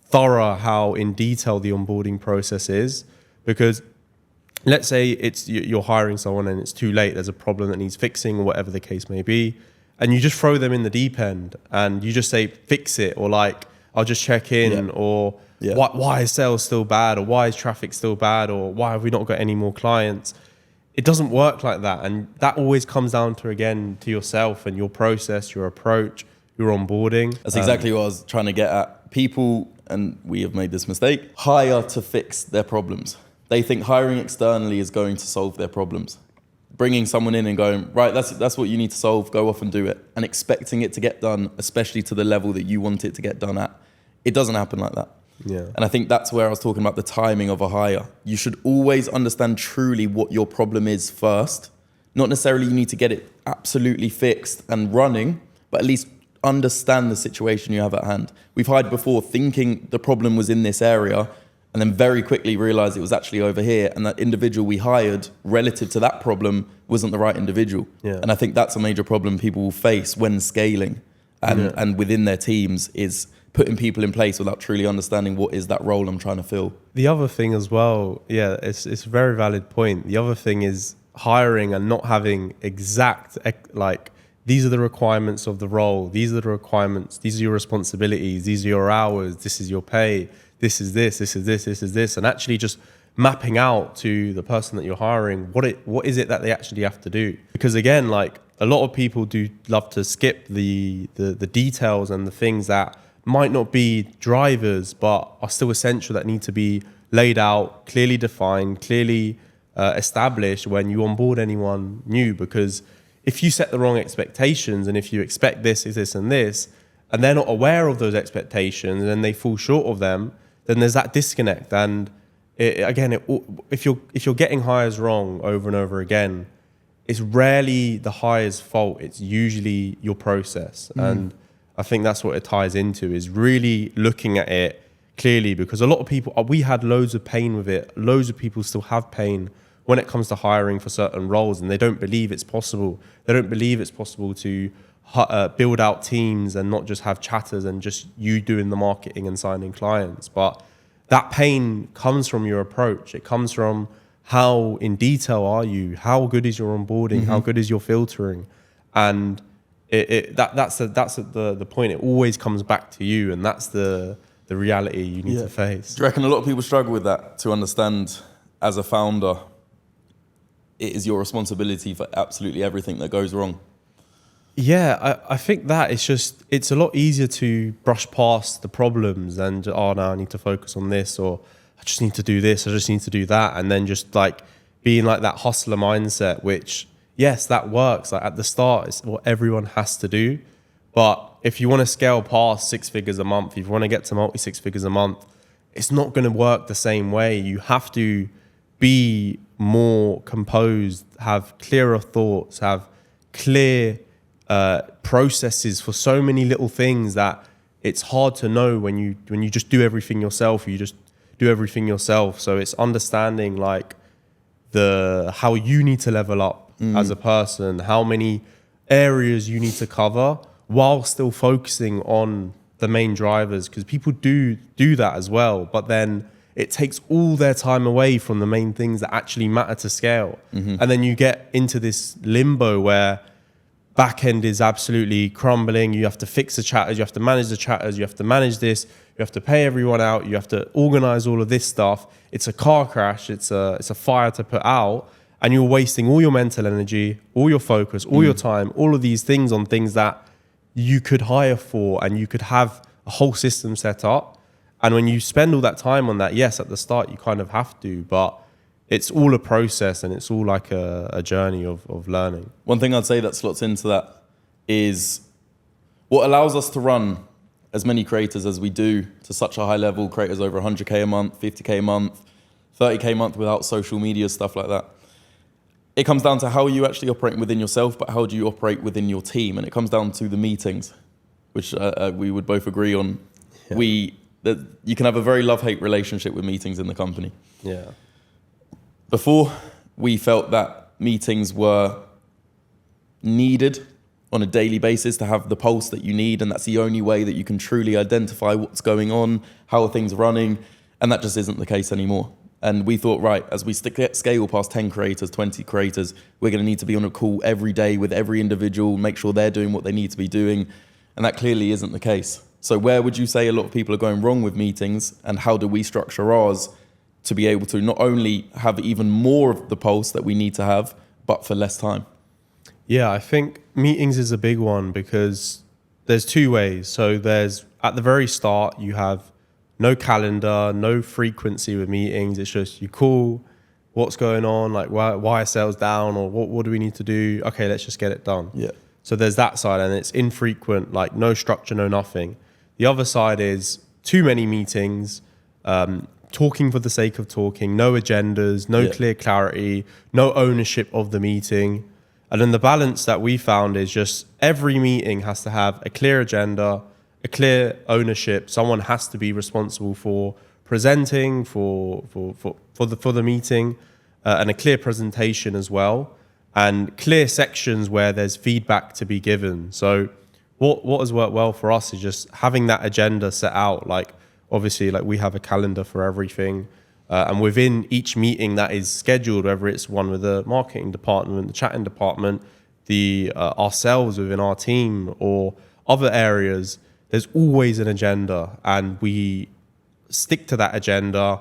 thorough, how in detail the onboarding process is. Because let's say you're hiring someone and it's too late, there's a problem that needs fixing or whatever the case may be, and you just throw them in the deep end and you just say, fix it, or like, I'll just check in, or why is sales still bad, or why is traffic still bad, or why have we not got any more clients? It doesn't work like that. And that always comes down to, again, to yourself and your process, your approach, your onboarding. That's exactly what I was trying to get at. People, and we have made this mistake, hire to fix their problems. They think hiring externally is going to solve their problems. Bringing someone in and going, right, that's what you need to solve, go off and do it. And expecting it to get done, especially to the level that you want it to get done at. It doesn't happen like that. Yeah. And I think that's where I was talking about the timing of a hire. You should always understand truly what your problem is first. Not necessarily you need to get it absolutely fixed and running, but at least understand the situation you have at hand. We've hired before thinking the problem was in this area and then very quickly realized it was actually over here, and that individual we hired relative to that problem wasn't the right individual. Yeah. And I think that's a major problem people will face when scaling and within their teams, is putting people in place without truly understanding what is that role I'm trying to fill. The other thing as well, it's a very valid point. The other thing is hiring and not having exact, like, these are the requirements of the role, these are the requirements, these are your responsibilities, these are your hours, this is your pay, this is this, this is this, this is this, and actually just mapping out to the person that you're hiring what is it that they actually have to do. Because again, like, a lot of people do love to skip the details and the things that might not be drivers but are still essential, that need to be laid out, clearly defined, clearly established when you onboard anyone new. Because if you set the wrong expectations and if you expect this, and this, and they're not aware of those expectations and then they fall short of them, then there's that disconnect. And if you're getting hires wrong over and over again, it's rarely the hire's fault. It's usually your process. And I think that's what it ties into, is really looking at it clearly. Because a lot of people, we had loads of pain with it. Loads of people still have pain when it comes to hiring for certain roles, and they don't believe it's possible. They don't believe it's possible to build out teams and not just have chatters and just you doing the marketing and signing clients. But that pain comes from your approach. It comes from how in detail are you, how good is your onboarding, how good is your filtering, and that's the point. It always comes back to you, and that's the reality you need to face. Do you reckon a lot of people struggle with that, to understand as a founder it is your responsibility for absolutely everything that goes wrong? Yeah, I think that it's a lot easier to brush past the problems and, now I need to focus on this, or I just need to do this, I just need to do that. And then just like being like that hustler mindset, which, yes, that works. Like at the start, it's what everyone has to do. But if you want to scale past 6 figures a month, if you want to get to multi 6 figures a month, it's not going to work the same way. You have to be more composed, have clearer thoughts, have clear processes for so many little things that it's hard to know when you just do everything yourself. You just do everything yourself. So it's understanding, like, how you need to level up as a person, how many areas you need to cover while still focusing on the main drivers, because people do that as well, but then it takes all their time away from the main things that actually matter to scale. And then you get into this limbo where back end is absolutely crumbling. You have to fix the chatters, you have to manage the chatters, you have to manage this, you have to pay everyone out, you have to organize all of this stuff. It's a car crash, it's a fire to put out, and you're wasting all your mental energy, all your focus, all your time, all of these things on things that you could hire for, and you could have a whole system set up. And when you spend all that time on that, yes, at the start you kind of have to, but it's all a process, and it's all like a journey of learning. One thing I'd say that slots into that is what allows us to run as many creators as we do to such a high level, creators over 100K a month, 50K a month, 30K a month without social media, stuff like that. It comes down to how you actually operate within yourself, but how do you operate within your team? And it comes down to the meetings, which we would both agree on. Yeah. That you can have a very love-hate relationship with meetings in the company. Yeah. Before, we felt that meetings were needed on a daily basis to have the pulse that you need, and that's the only way that you can truly identify what's going on, how are things running, and that just isn't the case anymore. And we thought, right, as we scale past 10 creators, 20 creators, we're going to need to be on a call every day with every individual, make sure they're doing what they need to be doing, and that clearly isn't the case. So where would you say a lot of people are going wrong with meetings, and how do we structure ours to be able to not only have even more of the pulse that we need to have, but for less time? Yeah, I think meetings is a big one, because there's two ways. So there's, at the very start, you have no calendar, no frequency with meetings. It's just you call, what's going on, like why are sales down, or what do we need to do? Okay, let's just get it done. Yeah. So there's that side, and it's infrequent, like no structure, no nothing. The other side is too many meetings, talking for the sake of talking, no agendas, no clear clarity, no ownership of the meeting. And then the balance that we found is just every meeting has to have a clear agenda, a clear ownership. Someone has to be responsible for presenting for the meeting, and a clear presentation as well, and clear sections where there's feedback to be given. So what has worked well for us is just having that agenda set out. Like obviously, like we have a calendar for everything, and within each meeting that is scheduled, whether it's one with the marketing department, the chatting department, ourselves within our team, or other areas, there's always an agenda, and we stick to that agenda.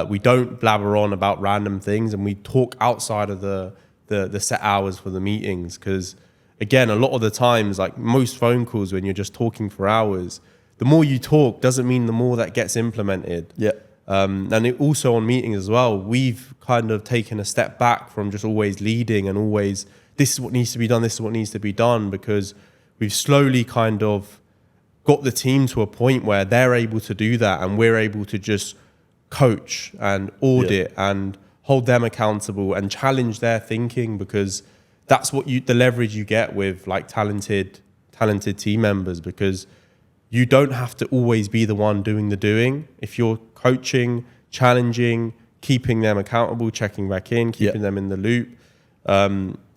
We don't blabber on about random things, and we talk outside of the set hours for the meetings. Because again, a lot of the times, like most phone calls, when you're just talking for hours, the more you talk doesn't mean the more that gets implemented. Yeah. And it also on meetings as well, we've kind of taken a step back from just always leading and always, this is what needs to be done, this is what needs to be done, because we've slowly kind of got the team to a point where they're able to do that, and we're able to just coach and audit and hold them accountable and challenge their thinking, because that's the leverage you get with like talented team members, because you don't have to always be the one doing the doing. If you're coaching, challenging, keeping them accountable, checking back in, keeping them in the loop,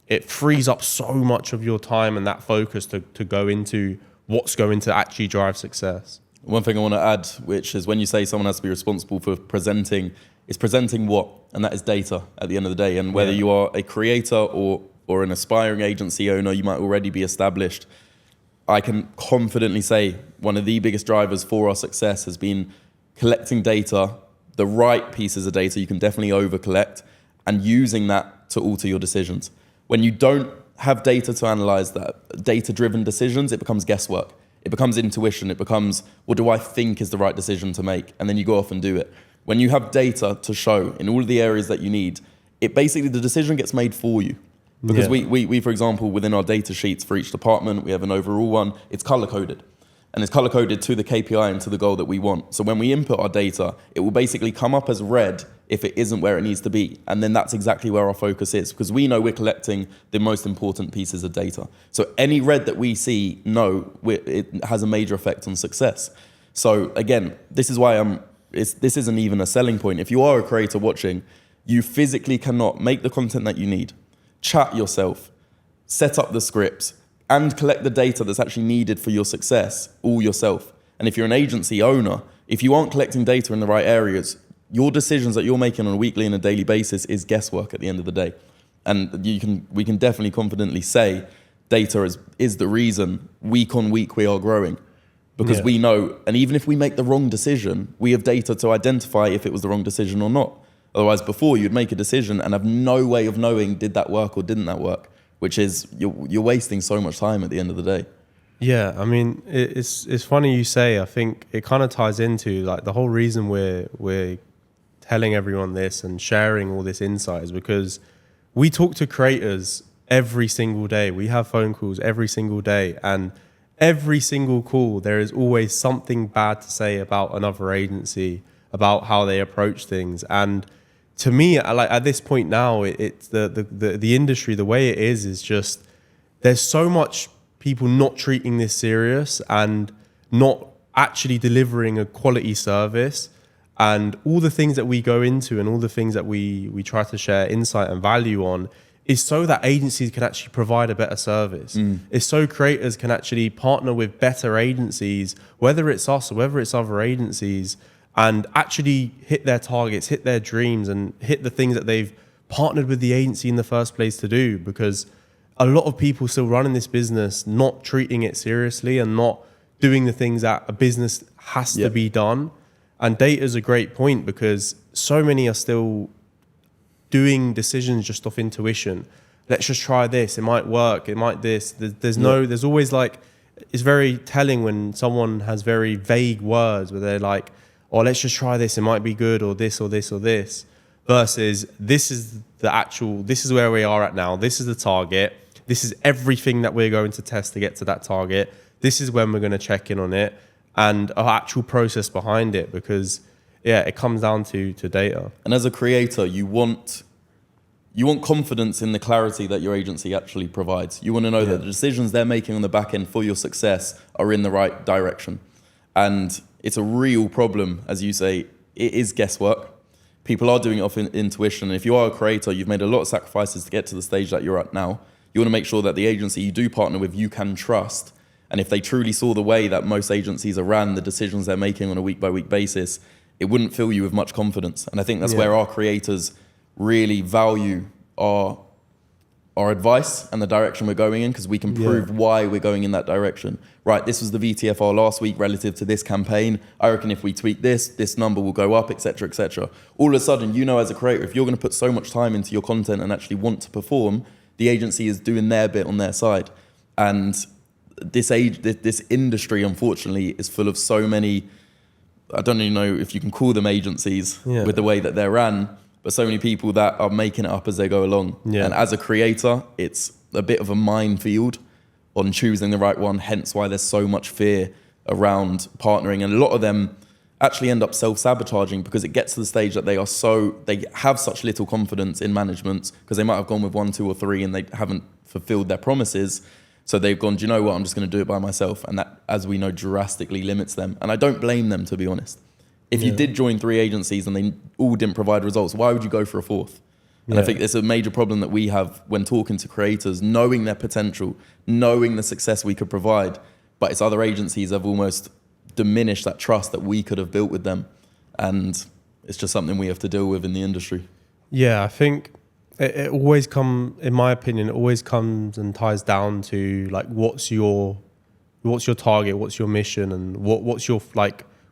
it frees up so much of your time and that focus to go into what's going to actually drive success. One thing I want to add, which is when you say someone has to be responsible for presenting, is presenting what? And that is data at the end of the day. And whether you are a creator or an aspiring agency owner, you might already be established. I can confidently say one of the biggest drivers for our success has been collecting data, the right pieces of data you can definitely over-collect, and using that to alter your decisions. When you don't have data to analyze that, data-driven decisions, it becomes guesswork. It becomes intuition. It becomes, what do I think is the right decision to make? And then you go off and do it. When you have data to show in all of the areas that you need, it basically, the decision gets made for you. Because we, for example, within our data sheets for each department, we have an overall one, it's color-coded. And it's color-coded to the KPI and to the goal that we want. So when we input our data, it will basically come up as red if it isn't where it needs to be. And then that's exactly where our focus is, because we know we're collecting the most important pieces of data. So any red that we see, it has a major effect on success. So again, this is why this isn't even a selling point. If you are a creator watching, You physically cannot make the content that you need, chat yourself, set up the scripts, and collect the data that's actually needed for your success all yourself. And if you're an agency owner, if you aren't collecting data in the right areas, your decisions that you're making on a weekly and a daily basis is guesswork at the end of the day. And we can definitely confidently say data is the reason week on week we are growing. Because we know, and even if we make the wrong decision, we have data to identify if it was the wrong decision or not. Otherwise, before you'd make a decision and have no way of knowing did that work or didn't that work, which is you're wasting so much time at the end of the day. Yeah, I mean, it's funny you say. I think it kind of ties into like the whole reason we're telling everyone this and sharing all this insight is because we talk to creators every single day. We have phone calls every single day, and every single call there is always something bad to say about another agency, about how they approach things. And to me, like at this point now, it's the industry, the way it is just there's so much people not treating this serious and not actually delivering a quality service. And all the things that we go into and all the things that we try to share insight and value on is so that agencies can actually provide a better service. It's so creators can actually partner with better agencies, whether it's us or whether it's other agencies, and actually hit their targets, hit their dreams, and hit the things that they've partnered with the agency in the first place to do. Because a lot of people still running this business, not treating it seriously and not doing the things that a business has to be done. And data is a great point because so many are still doing decisions just off intuition. Let's just try this. It might work. It might this. There's always like, it's very telling when someone has very vague words where they're like, oh, let's just try this. It might be good, or this, or this, or this, versus this is where we are at now. This is the target. This is everything that we're going to test to get to that target. This is when we're going to check in on it, and our actual process behind it, because it comes down to data. And as a creator, you want confidence in the clarity that your agency actually provides. You want to know that the decisions they're making on the back end for your success are in the right direction. And it's a real problem, as you say, it is guesswork. People are doing it off intuition. And if you are a creator, you've made a lot of sacrifices to get to the stage that you're at now. You want to make sure that the agency you do partner with, you can trust. And if they truly saw the way that most agencies are ran, the decisions they're making on a week-by-week basis, it wouldn't fill you with much confidence. And I think that's where our creators really value our advice and the direction we're going in, because we can prove why we're going in that direction. Right, this was the VTFR last week relative to this campaign. I reckon if we tweak this number will go up, etc., etc. All of a sudden, you know, as a creator, if you're going to put so much time into your content and actually want to perform, the agency is doing their bit on their side. And this industry, unfortunately, is full of so many, I don't even know if you can call them agencies with the way that they're ran, but so many people that are making it up as they go along. And as a creator, it's a bit of a minefield on choosing the right one, hence why there's so much fear around partnering. And a lot of them actually end up self-sabotaging because it gets to the stage that they have such little confidence in management because they might have gone with 1, 2, or 3 and they haven't fulfilled their promises. So they've gone, do you know what, I'm just going to do it by myself. And that, as we know, drastically limits them. And I don't blame them, to be honest. If you did join 3 agencies and they all didn't provide results, why would you go for a 4th? And I think it's a major problem that we have when talking to creators, knowing their potential, knowing the success we could provide, but it's other agencies have almost diminished that trust that we could have built with them. And it's just something we have to deal with in the industry. Yeah, I think it always in my opinion, it always comes and ties down to like, what's your target, what's your mission, and what's your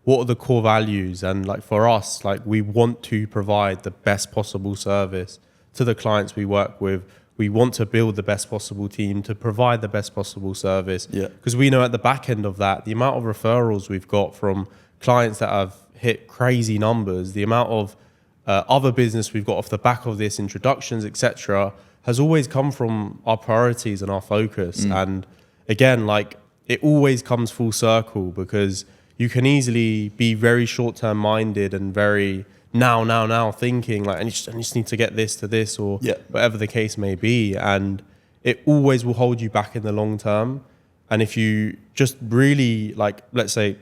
what are the core values? And like for us, like we want to provide the best possible service to the clients we work with. We want to build the best possible team to provide the best possible service. Because we know at the back end of that, the amount of referrals we've got from clients that have hit crazy numbers, the amount of other business we've got off the back of this, introductions, etc., has always come from our priorities and our focus. And again, like it always comes full circle because you can easily be very short-term minded and very now thinking like, I just need to get this to this or whatever the case may be. And it always will hold you back in the long term. And if you just really like, let's say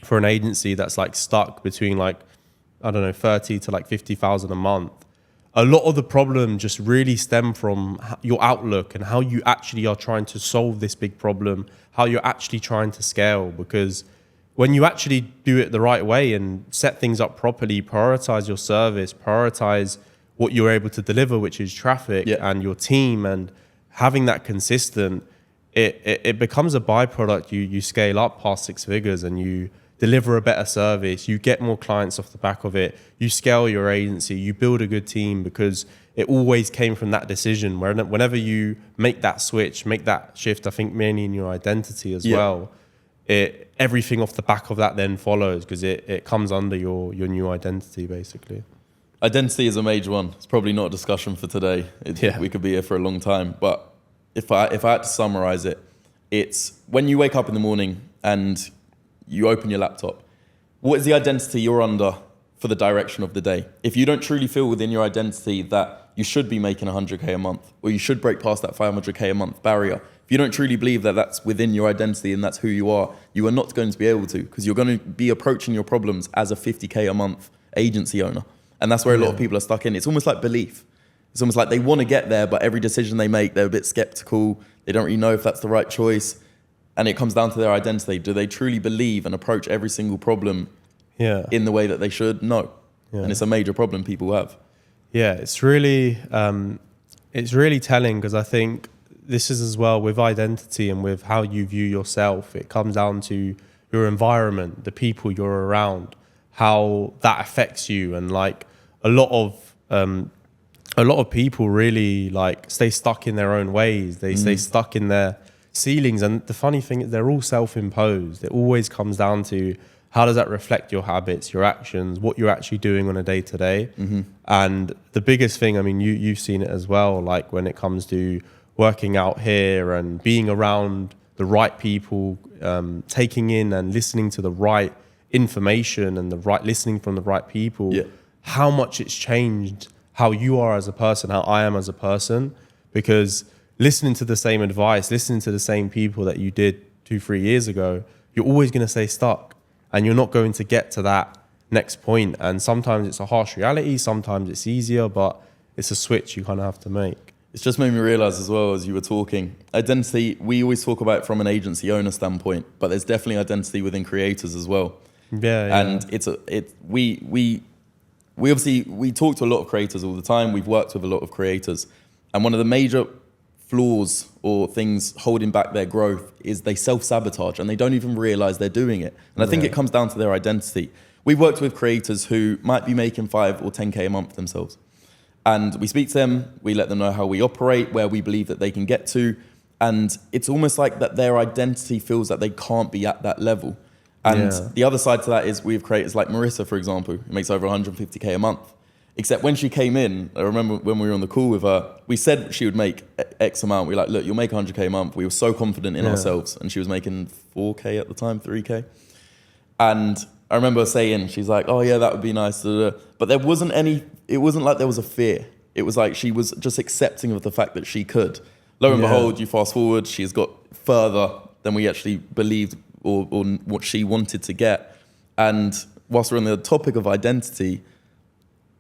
for an agency that's like stuck between like, I don't know, 30 to like 50,000 a month, a lot of the problem just really stem from your outlook and how you actually are trying to solve this big problem, how you're actually trying to scale. Because when you actually do it the right way and set things up properly, prioritize your service, prioritize what you're able to deliver, which is traffic and your team, and having that consistent, it becomes a byproduct. You scale up past 6 figures and you deliver a better service, you get more clients off the back of it, you scale your agency, you build a good team, because it always came from that decision. Whenever you make that switch, make that shift, I think mainly in your identity as well, everything off the back of that then follows, because it comes under your new identity, basically. Identity is a major one. It's probably not a discussion for today. We could be here for a long time. But if I had to summarize it, it's when you wake up in the morning and you open your laptop, what is the identity you're under for the direction of the day? If you don't truly feel within your identity that you should be making 100K a month, or you should break past that 500K a month barrier, if you don't truly believe that that's within your identity and that's who you are not going to be able to, because you're going to be approaching your problems as a 50K a month agency owner. And that's where a lot of people are stuck in. It's almost like belief. It's almost like they want to get there, but every decision they make, they're a bit skeptical. They don't really know if that's the right choice. And it comes down to their identity. Do they truly believe and approach every single problem in the way that they should? No. And it's a major problem people have. Yeah, it's really telling, because I think this is as well with identity and with how you view yourself. It comes down to your environment, the people you're around, how that affects you. And like a lot of people really like stay stuck in their own ways. They stay stuck in their ceilings. And the funny thing is they're all self-imposed. It always comes down to how does that reflect your habits, your actions, what you're actually doing on a day-to-day. And the biggest thing, I mean, you've seen it as well, like when it comes to working out here and being around the right people, taking in and listening to the right information and listening from the right people, how much it's changed how you are as a person, how I am as a person. Because listening to the same advice, listening to the same people that you did 2-3 years ago, you're always going to stay stuck and you're not going to get to that next point. And sometimes it's a harsh reality, sometimes it's easier, but it's a switch you kind of have to make. It's just made me realize as well, as you were talking, identity, we always talk about it from an agency owner standpoint, but there's definitely identity within creators as well. And we talk to a lot of creators all the time. We've worked with a lot of creators, and one of the major flaws or things holding back their growth is they self-sabotage and they don't even realize they're doing it. And I think it comes down to their identity. We've worked with creators who might be making 5 or 10K a month themselves. And we speak to them, we let them know how we operate, where we believe that they can get to. And it's almost like that their identity feels that they can't be at that level. And the other side to that is we have creators like Marissa, for example, who makes over 150K a month. Except when she came in, I remember when we were on the call with her, we said she would make X amount. We were like, look, you'll make 100K a month. We were so confident in ourselves. And she was making 4K at the time, 3K. And I remember her saying, she's like, oh yeah, that would be nice. But there wasn't it wasn't like there was a fear. It was like she was just accepting of the fact that she could. Lo and behold, you fast forward, she's got further than we actually believed or what she wanted to get. And whilst we're on the topic of identity,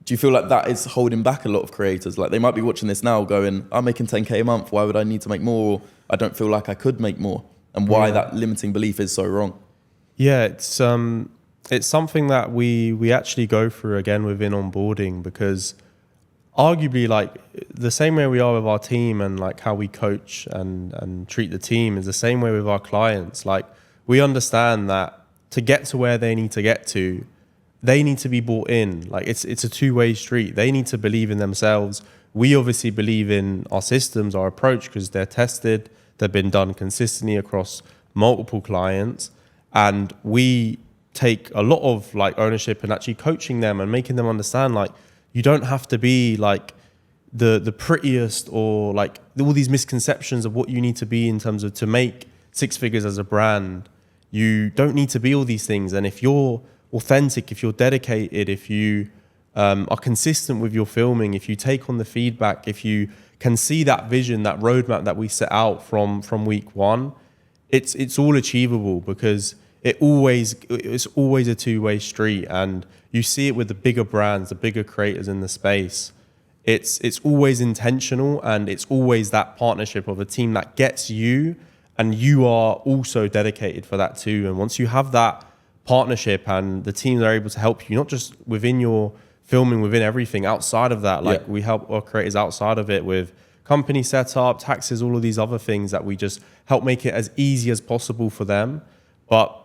do you feel like that is holding back a lot of creators? Like they might be watching this now going, I'm making 10K a month, why would I need to make more? Or I don't feel like I could make more. And why that limiting belief is so wrong. Yeah, it's something that we actually go through again within onboarding, because arguably like the same way we are with our team and like how we coach and treat the team is the same way with our clients. Like we understand that to get to where they need to get to, they need to be bought in. Like it's a two-way street. They need to believe in themselves. We obviously believe in our systems, our approach, because they're tested, they've been done consistently across multiple clients. And we take a lot of like ownership in actually coaching them and making them understand like you don't have to be like the prettiest or like all these misconceptions of what you need to be in terms of to make 6 figures as a brand. You don't need to be all these things. And if you're authentic, if you're dedicated, if you are consistent with your filming, if you take on the feedback, if you can see that vision, that roadmap that we set out from week one, it's all achievable, because it's always a two-way street. And you see it with the bigger brands, the bigger creators in the space. it's always intentional, and it's always that partnership of a team that gets you, and you are also dedicated for that too. And once you have that partnership and the teams are able to help you, not just within your filming, within everything outside of that, like we help our creators outside of it with company setup, taxes, all of these other things that we just help make it as easy as possible for them. But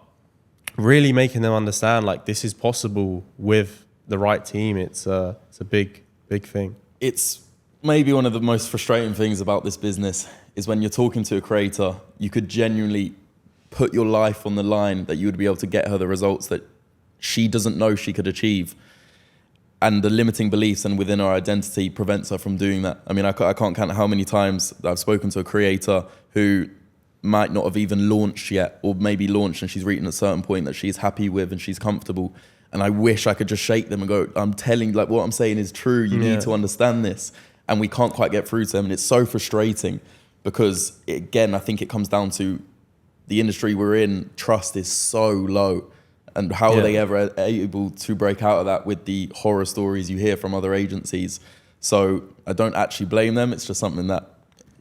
really making them understand like this is possible with the right team. It's a big thing. It's maybe one of the most frustrating things about this business is when you're talking to a creator, you could genuinely put your life on the line that you would be able to get her the results that she doesn't know she could achieve. And the limiting beliefs and within our identity prevents her from doing that. I mean, I can't count how many times I've spoken to a creator who might not have even launched yet, or maybe launched and she's reaching a certain point that she's happy with and she's comfortable. And I wish I could just shake them and go, I'm telling, like what I'm saying is true. You need to understand this. And we can't quite get through to them. And it's so frustrating because, again, I think it comes down to the industry we're in. Trust is so low. And how are they ever able to break out of that with the horror stories you hear from other agencies? So I don't actually blame them. It's just something that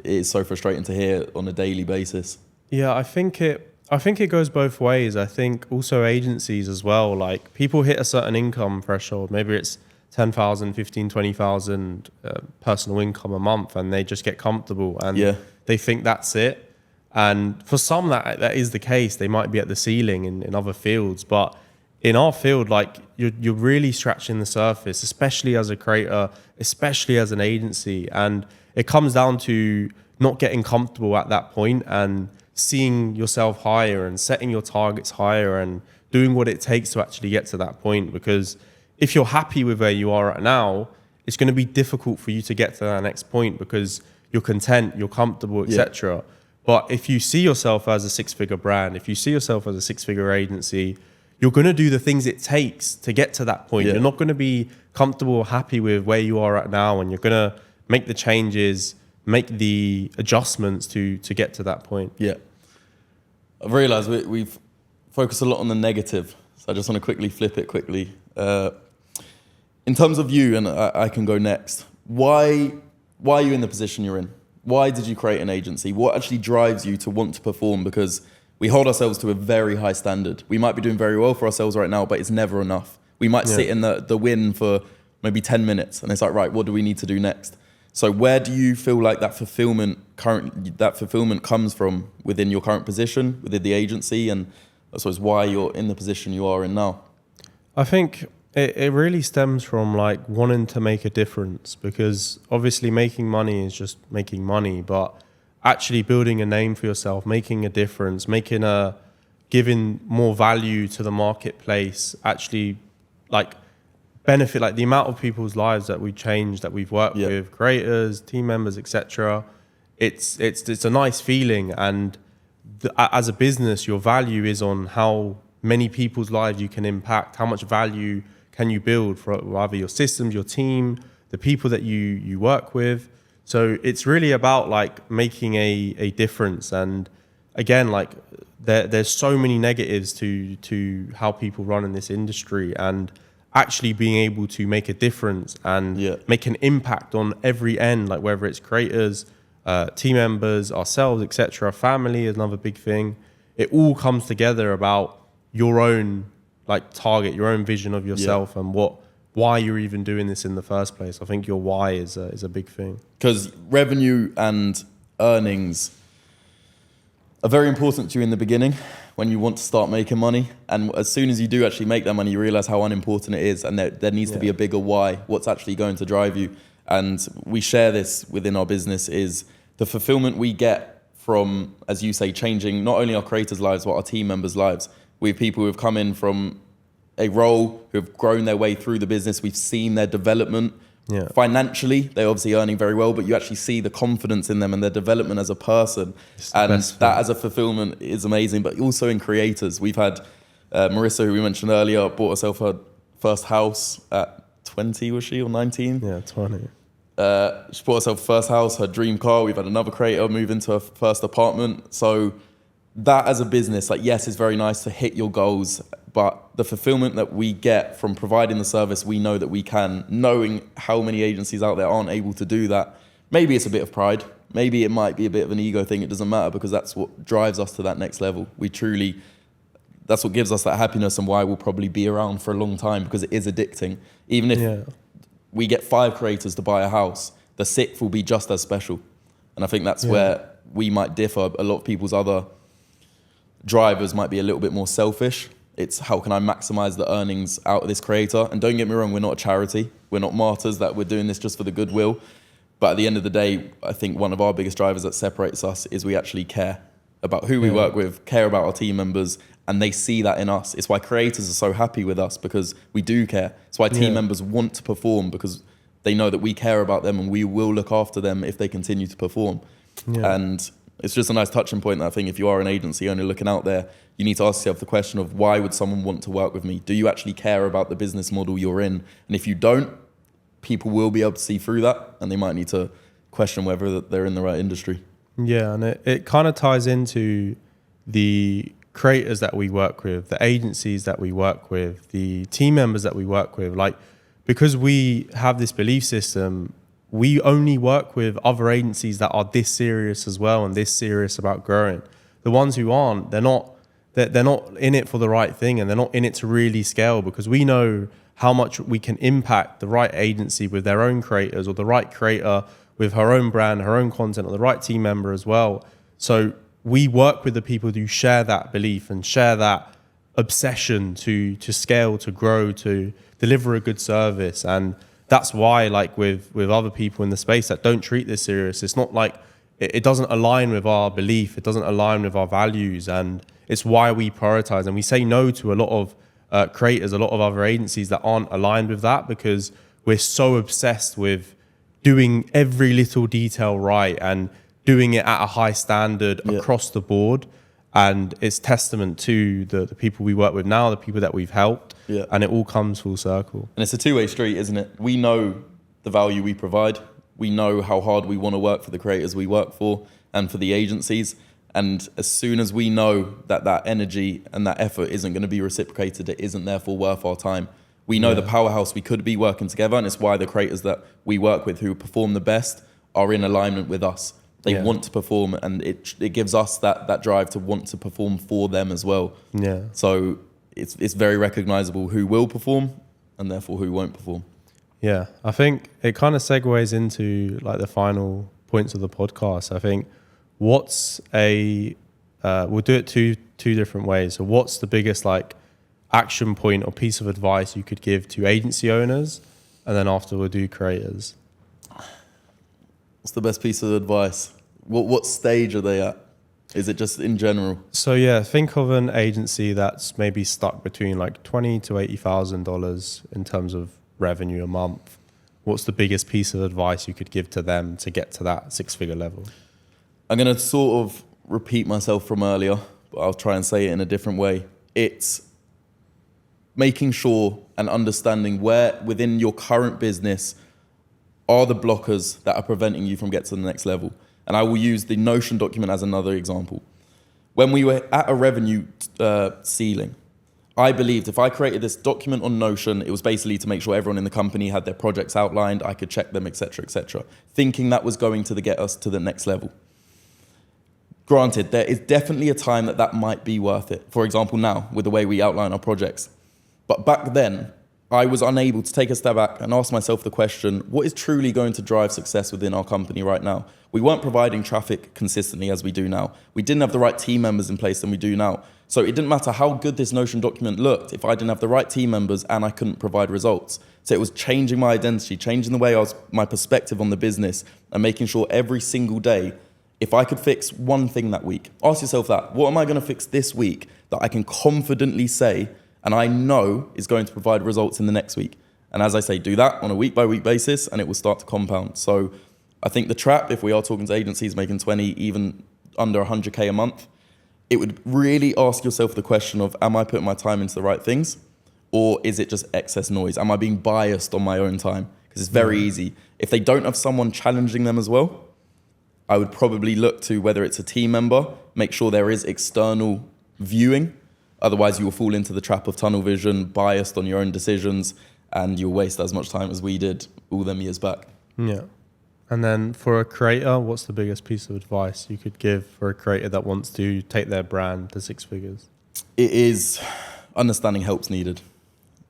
is so frustrating to hear on a daily basis. Yeah, I think it goes both ways. I think also agencies as well, like people hit a certain income threshold. Maybe it's 10,000, 15, 20,000 personal income a month, and they just get comfortable and they think that's it. And for some that is the case. They might be at the ceiling in other fields, but in our field, like you're really scratching the surface, especially as a creator, especially as an agency. And it comes down to not getting comfortable at that point and seeing yourself higher and setting your targets higher and doing what it takes to actually get to that point. Because if you're happy with where you are right now, it's going to be difficult for you to get to that next point because you're content, you're comfortable, etc. But if you see yourself as a six-figure brand, if you see yourself as a six-figure agency, you're going to do the things it takes to get to that point. You're not going to be comfortable or happy with where you are right now, and you're going to make the changes, make the adjustments to get to that point. Yeah. I've realised we've focused a lot on the negative, so I just want to quickly flip it quickly. In terms of you, and I can go next, why are you in the position you're in? Why did you create an agency? What actually drives you to want to perform? Because we hold ourselves to a very high standard. We might be doing very well for ourselves right now, but it's never enough. We might sit in the win for maybe 10 minutes and it's like, right, what do we need to do next? So where do you feel like that fulfillment comes from within your current position, within the agency, and I suppose why you're in the position you are in now? I think it really stems from like wanting to make a difference, because obviously making money is just making money, but actually building a name for yourself, making a difference, giving more value to the marketplace, actually like benefit, like the amount of people's lives that we change, that we've worked with, creators, team members, etc. It's a nice feeling, and as a business, your value is on how many people's lives you can impact, how much value can you build for either your systems, your team, the people that you work with. So it's really about like making a difference. And again, like there's so many negatives to how people run in this industry, and actually being able to make a difference and make an impact on every end, like whether it's creators, team members, ourselves, etc. Family is another big thing. It all comes together about your own like target, your own vision of yourself, and why you're even doing this in the first place. I think your why is a big thing. Because revenue and earnings are very important to you in the beginning when you want to start making money. And as soon as you do actually make that money, you realize how unimportant it is, and there needs to be a bigger why, what's actually going to drive you. And we share this within our business, is the fulfillment we get from, as you say, changing not only our creators' lives, but our team members' lives. We have people who have come in from a role, who have grown their way through the business. We've seen their development. Financially, they're obviously earning very well, but you actually see the confidence in them and their development as a person. And that as a fulfillment is amazing, but also in creators. We've had Marissa, who we mentioned earlier, bought herself her first house at 20, was she, or 19? Yeah, 20. She bought herself her first house, her dream car. We've had another creator move into her first apartment. So that as a business, like, yes, it's very nice to hit your goals, but the fulfillment that we get from providing the service we know that we can, knowing how many agencies out there aren't able to do that, maybe it's a bit of pride, maybe it might be a bit of an ego thing, it doesn't matter, because that's what drives us to that next level. That's what gives us that happiness and why we'll probably be around for a long time, because it is addicting. Even if we get 5 creators to buy a house, the 6th will be just as special. And I think that's where we might differ. A lot of people's other drivers might be a little bit more selfish. It's how can I maximize the earnings out of this creator? And don't get me wrong, we're not a charity. We're not martyrs that we're doing this just for the goodwill. But at the end of the day, I think one of our biggest drivers that separates us is we actually care about who we work with, care about our team members, and they see that in us. It's why creators are so happy with us, because we do care. It's why team members want to perform, because they know that we care about them and we will look after them if they continue to perform. And it's just a nice touching point that I think if you are an agency owner looking out there, you need to ask yourself the question of, why would someone want to work with me? Do you actually care about the business model you're in? And if you don't, people will be able to see through that, and they might need to question whether they're in the right industry. Yeah, and it kind of ties into the creators that we work with, the agencies that we work with, the team members that we work with. Like, because we have this belief system, we only work with other agencies that are this serious as well and this serious about growing. The ones who aren't, they're not in it for the right thing, and they're not in it to really scale, because we know how much we can impact the right agency with their own creators, or the right creator with her own brand, her own content, or the right team member as well. So we work with the people who share that belief and share that obsession to scale, to grow, to deliver a good service. And that's why, like with other people in the space that don't treat this serious, it's not like it doesn't align with our belief, it doesn't align with our values, and it's why we prioritize and we say no to a lot of creators, a lot of other agencies that aren't aligned with that, because we're so obsessed with doing every little detail right and doing it at a high standard across the board. And it's testament to the people we work with now, the people that we've helped, and it all comes full circle. And it's a two-way street, isn't it? We know the value we provide. We know how hard we want to work for the creators we work for and for the agencies. And as soon as we know that that energy and that effort isn't going to be reciprocated, it isn't therefore worth our time. We know the powerhouse we could be working together, and it's why the creators that we work with who perform the best are in alignment with us. They want to perform, and it gives us that drive to want to perform for them as well. Yeah. So it's very recognizable who will perform and therefore who won't perform. Yeah, I think it kind of segues into like the final points of the podcast. I think we'll do it two different ways. So what's the biggest like action point or piece of advice you could give to agency owners, and then after we'll do creators? What's the best piece of advice? What stage are they at? Is it just in general? So yeah, think of an agency that's maybe stuck between like $20,000 to $80,000 in terms of revenue a month. What's the biggest piece of advice you could give to them to get to that 6-figure level? I'm going to sort of repeat myself from earlier, but I'll try and say it in a different way. It's making sure and understanding where within your current business are the blockers that are preventing you from getting to the next level. And I will use the Notion document as another example. When we were at a revenue ceiling, I believed if I created this document on Notion, it was basically to make sure everyone in the company had their projects outlined, I could check them, etc., thinking that was going to get us to the next level. Granted, there is definitely a time that might be worth it. For example, now, with the way we outline our projects. But back then, I was unable to take a step back and ask myself the question, what is truly going to drive success within our company right now? We weren't providing traffic consistently as we do now. We didn't have the right team members in place than we do now. So it didn't matter how good this Notion document looked if I didn't have the right team members and I couldn't provide results. So it was changing my identity, changing the way my perspective on the business, and making sure every single day, if I could fix one thing that week, ask yourself that, what am I going to fix this week that I can confidently say and I know is going to provide results in the next week? And as I say, do that on a week-by-week basis and it will start to compound. So I think the trap, if we are talking to agencies making 20, even under 100K a month, it would really ask yourself the question of, am I putting my time into the right things? Or is it just excess noise? Am I being biased on my own time? Because it's very easy. If they don't have someone challenging them as well, I would probably look to whether it's a team member, make sure there is external viewing. Otherwise, you will fall into the trap of tunnel vision, biased on your own decisions, and you'll waste as much time as we did all them years back. Yeah. And then for a creator, what's the biggest piece of advice you could give for a creator that wants to take their brand to 6 figures? It is understanding help's needed.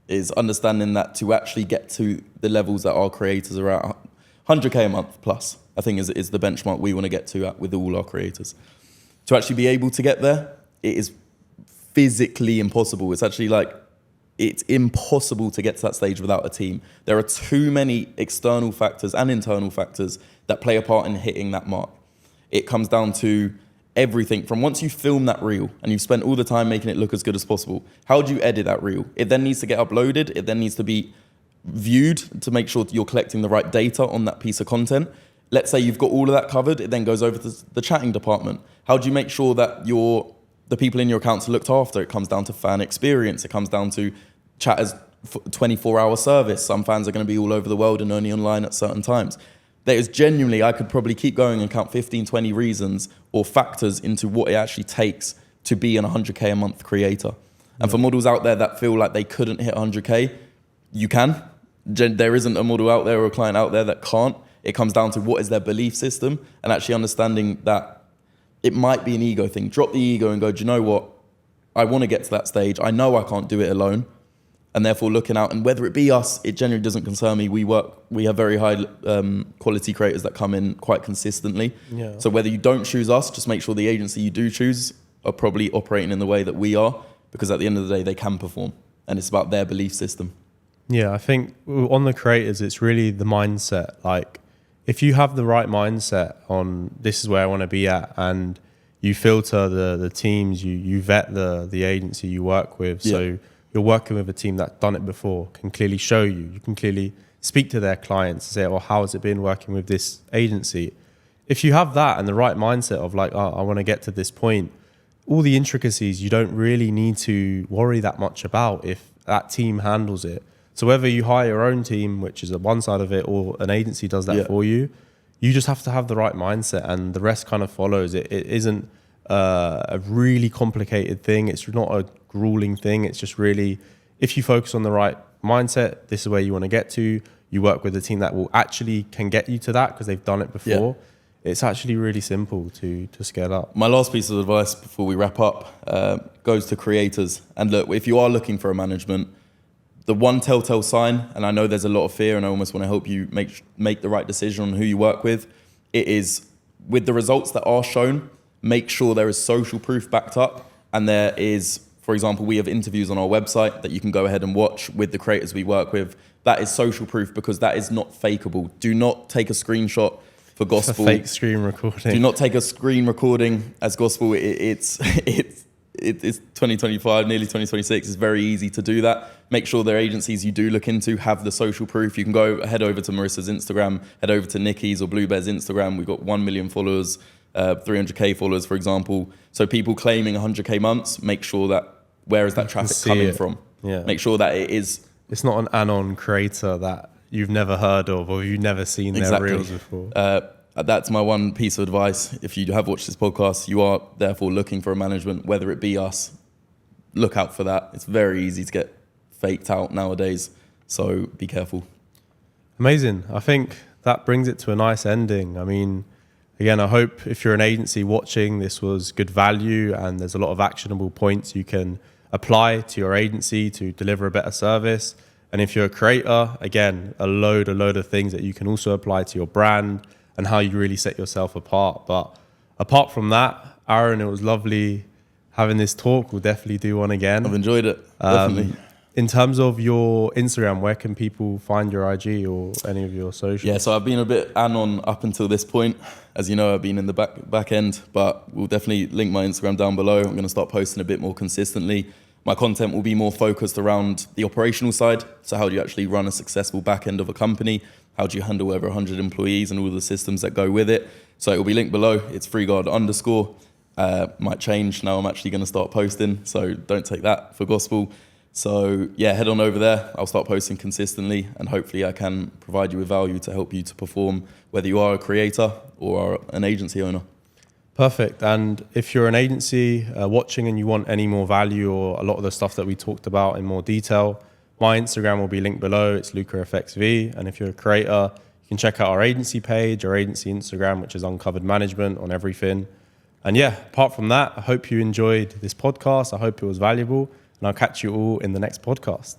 It is understanding that to actually get to the levels that our creators are at, 100K a month plus, I think is the benchmark we want to get to at with all our creators. To actually be able to get there, it is physically impossible. It's actually like, it's impossible to get to that stage without a team. There are too many external factors and internal factors that play a part in hitting that mark. It comes down to everything from once you film that reel and you've spent all the time making it look as good as possible, how do you edit that reel? It then needs to get uploaded. It then needs to be viewed to make sure that you're collecting the right data on that piece of content. Let's say you've got all of that covered. It then goes over to the chatting department. How do you make sure that the people in your accounts are looked after? It comes down to fan experience. It comes down to chatters 24-hour service. Some fans are going to be all over the world and only online at certain times. There is genuinely, I could probably keep going and count 15, 20 reasons or factors into what it actually takes to be an 100K a month creator. And for models out there that feel like they couldn't hit 100K, you can. There isn't a model out there or a client out there that can't. It comes down to what is their belief system and actually understanding that it might be an ego thing. Drop the ego and go, do you know what? I want to get to that stage. I know I can't do it alone. And therefore looking out, and whether it be us, it generally doesn't concern me. We have very high quality creators that come in quite consistently. Yeah. So whether you don't choose us, just make sure the agency you do choose are probably operating in the way that we are, because at the end of the day, they can perform. And it's about their belief system. Yeah, I think on the creators, it's really the mindset. Like, if you have the right mindset on this is where I want to be at, and you filter the teams, you vet the agency you work with. Yeah. So you're working with a team that's done it before, can clearly show you. You can clearly speak to their clients and say, oh, how has it been working with this agency? If you have that and the right mindset of like, oh, I want to get to this point, all the intricacies you don't really need to worry that much about if that team handles it. So whether you hire your own team, which is one side of it, or an agency does that for you, you just have to have the right mindset and the rest kind of follows. It isn't a really complicated thing. It's not a grueling thing. It's just really, if you focus on the right mindset, this is where you want to get to. You work with a team that will actually can get you to that because they've done it before. Yeah. It's actually really simple to scale up. My last piece of advice before we wrap up goes to creators. And look, if you are looking for a management, the one telltale sign, and I know there's a lot of fear and I almost want to help you make the right decision on who you work with, it is with the results that are shown, make sure there is social proof backed up. And there is, for example, we have interviews on our website that you can go ahead and watch with the creators we work with. That is social proof because that is not fakeable. Do not take a screenshot for gospel. It's a fake screen recording. Do not take a screen recording as gospel. It's 2025, nearly 2026. It's very easy to do that. Make sure their agencies you do look into have the social proof. You can head over to Marissa's Instagram, head over to Nikki's or Bluebear's Instagram. We've got 1 million followers, 300K followers, for example. So people claiming 100K months, make sure that where is that traffic coming from? Yeah. Make sure that it is. It's not an anon creator that you've never heard of or you've never seen their reels before. That's my one piece of advice. If you have watched this podcast, you are therefore looking for a management, whether it be us, look out for that. It's very easy to get faked out nowadays. So be careful. Amazing. I think that brings it to a nice ending. I mean, again, I hope if you're an agency watching, this was good value and there's a lot of actionable points you can apply to your agency to deliver a better service. And if you're a creator, again, a load of things that you can also apply to your brand and how you really set yourself apart. But apart from that, Aaron, it was lovely having this talk. We'll definitely do one again. I've enjoyed it, definitely. In terms of your Instagram, where can people find your IG or any of your socials? Yeah, so I've been a bit anon up until this point. As you know, I've been in the back end, but we'll definitely link my Instagram down below. I'm going to start posting a bit more consistently. My content will be more focused around the operational side. So how do you actually run a successful back end of a company? How do you handle over 100 employees and all the systems that go with it? So it will be linked below. It's freeguard_. Might change now. I'm actually going to start posting, so don't take that for gospel. So yeah, head on over there. I'll start posting consistently, and hopefully I can provide you with value to help you to perform, whether you are a creator or are an agency owner. Perfect. And if you're an agency watching and you want any more value or a lot of the stuff that we talked about in more detail, my Instagram will be linked below. It's LucaFXV. And if you're a creator, you can check out our agency page, our agency Instagram, which is Uncovered Management on everything. And yeah, apart from that, I hope you enjoyed this podcast. I hope it was valuable. And I'll catch you all in the next podcast.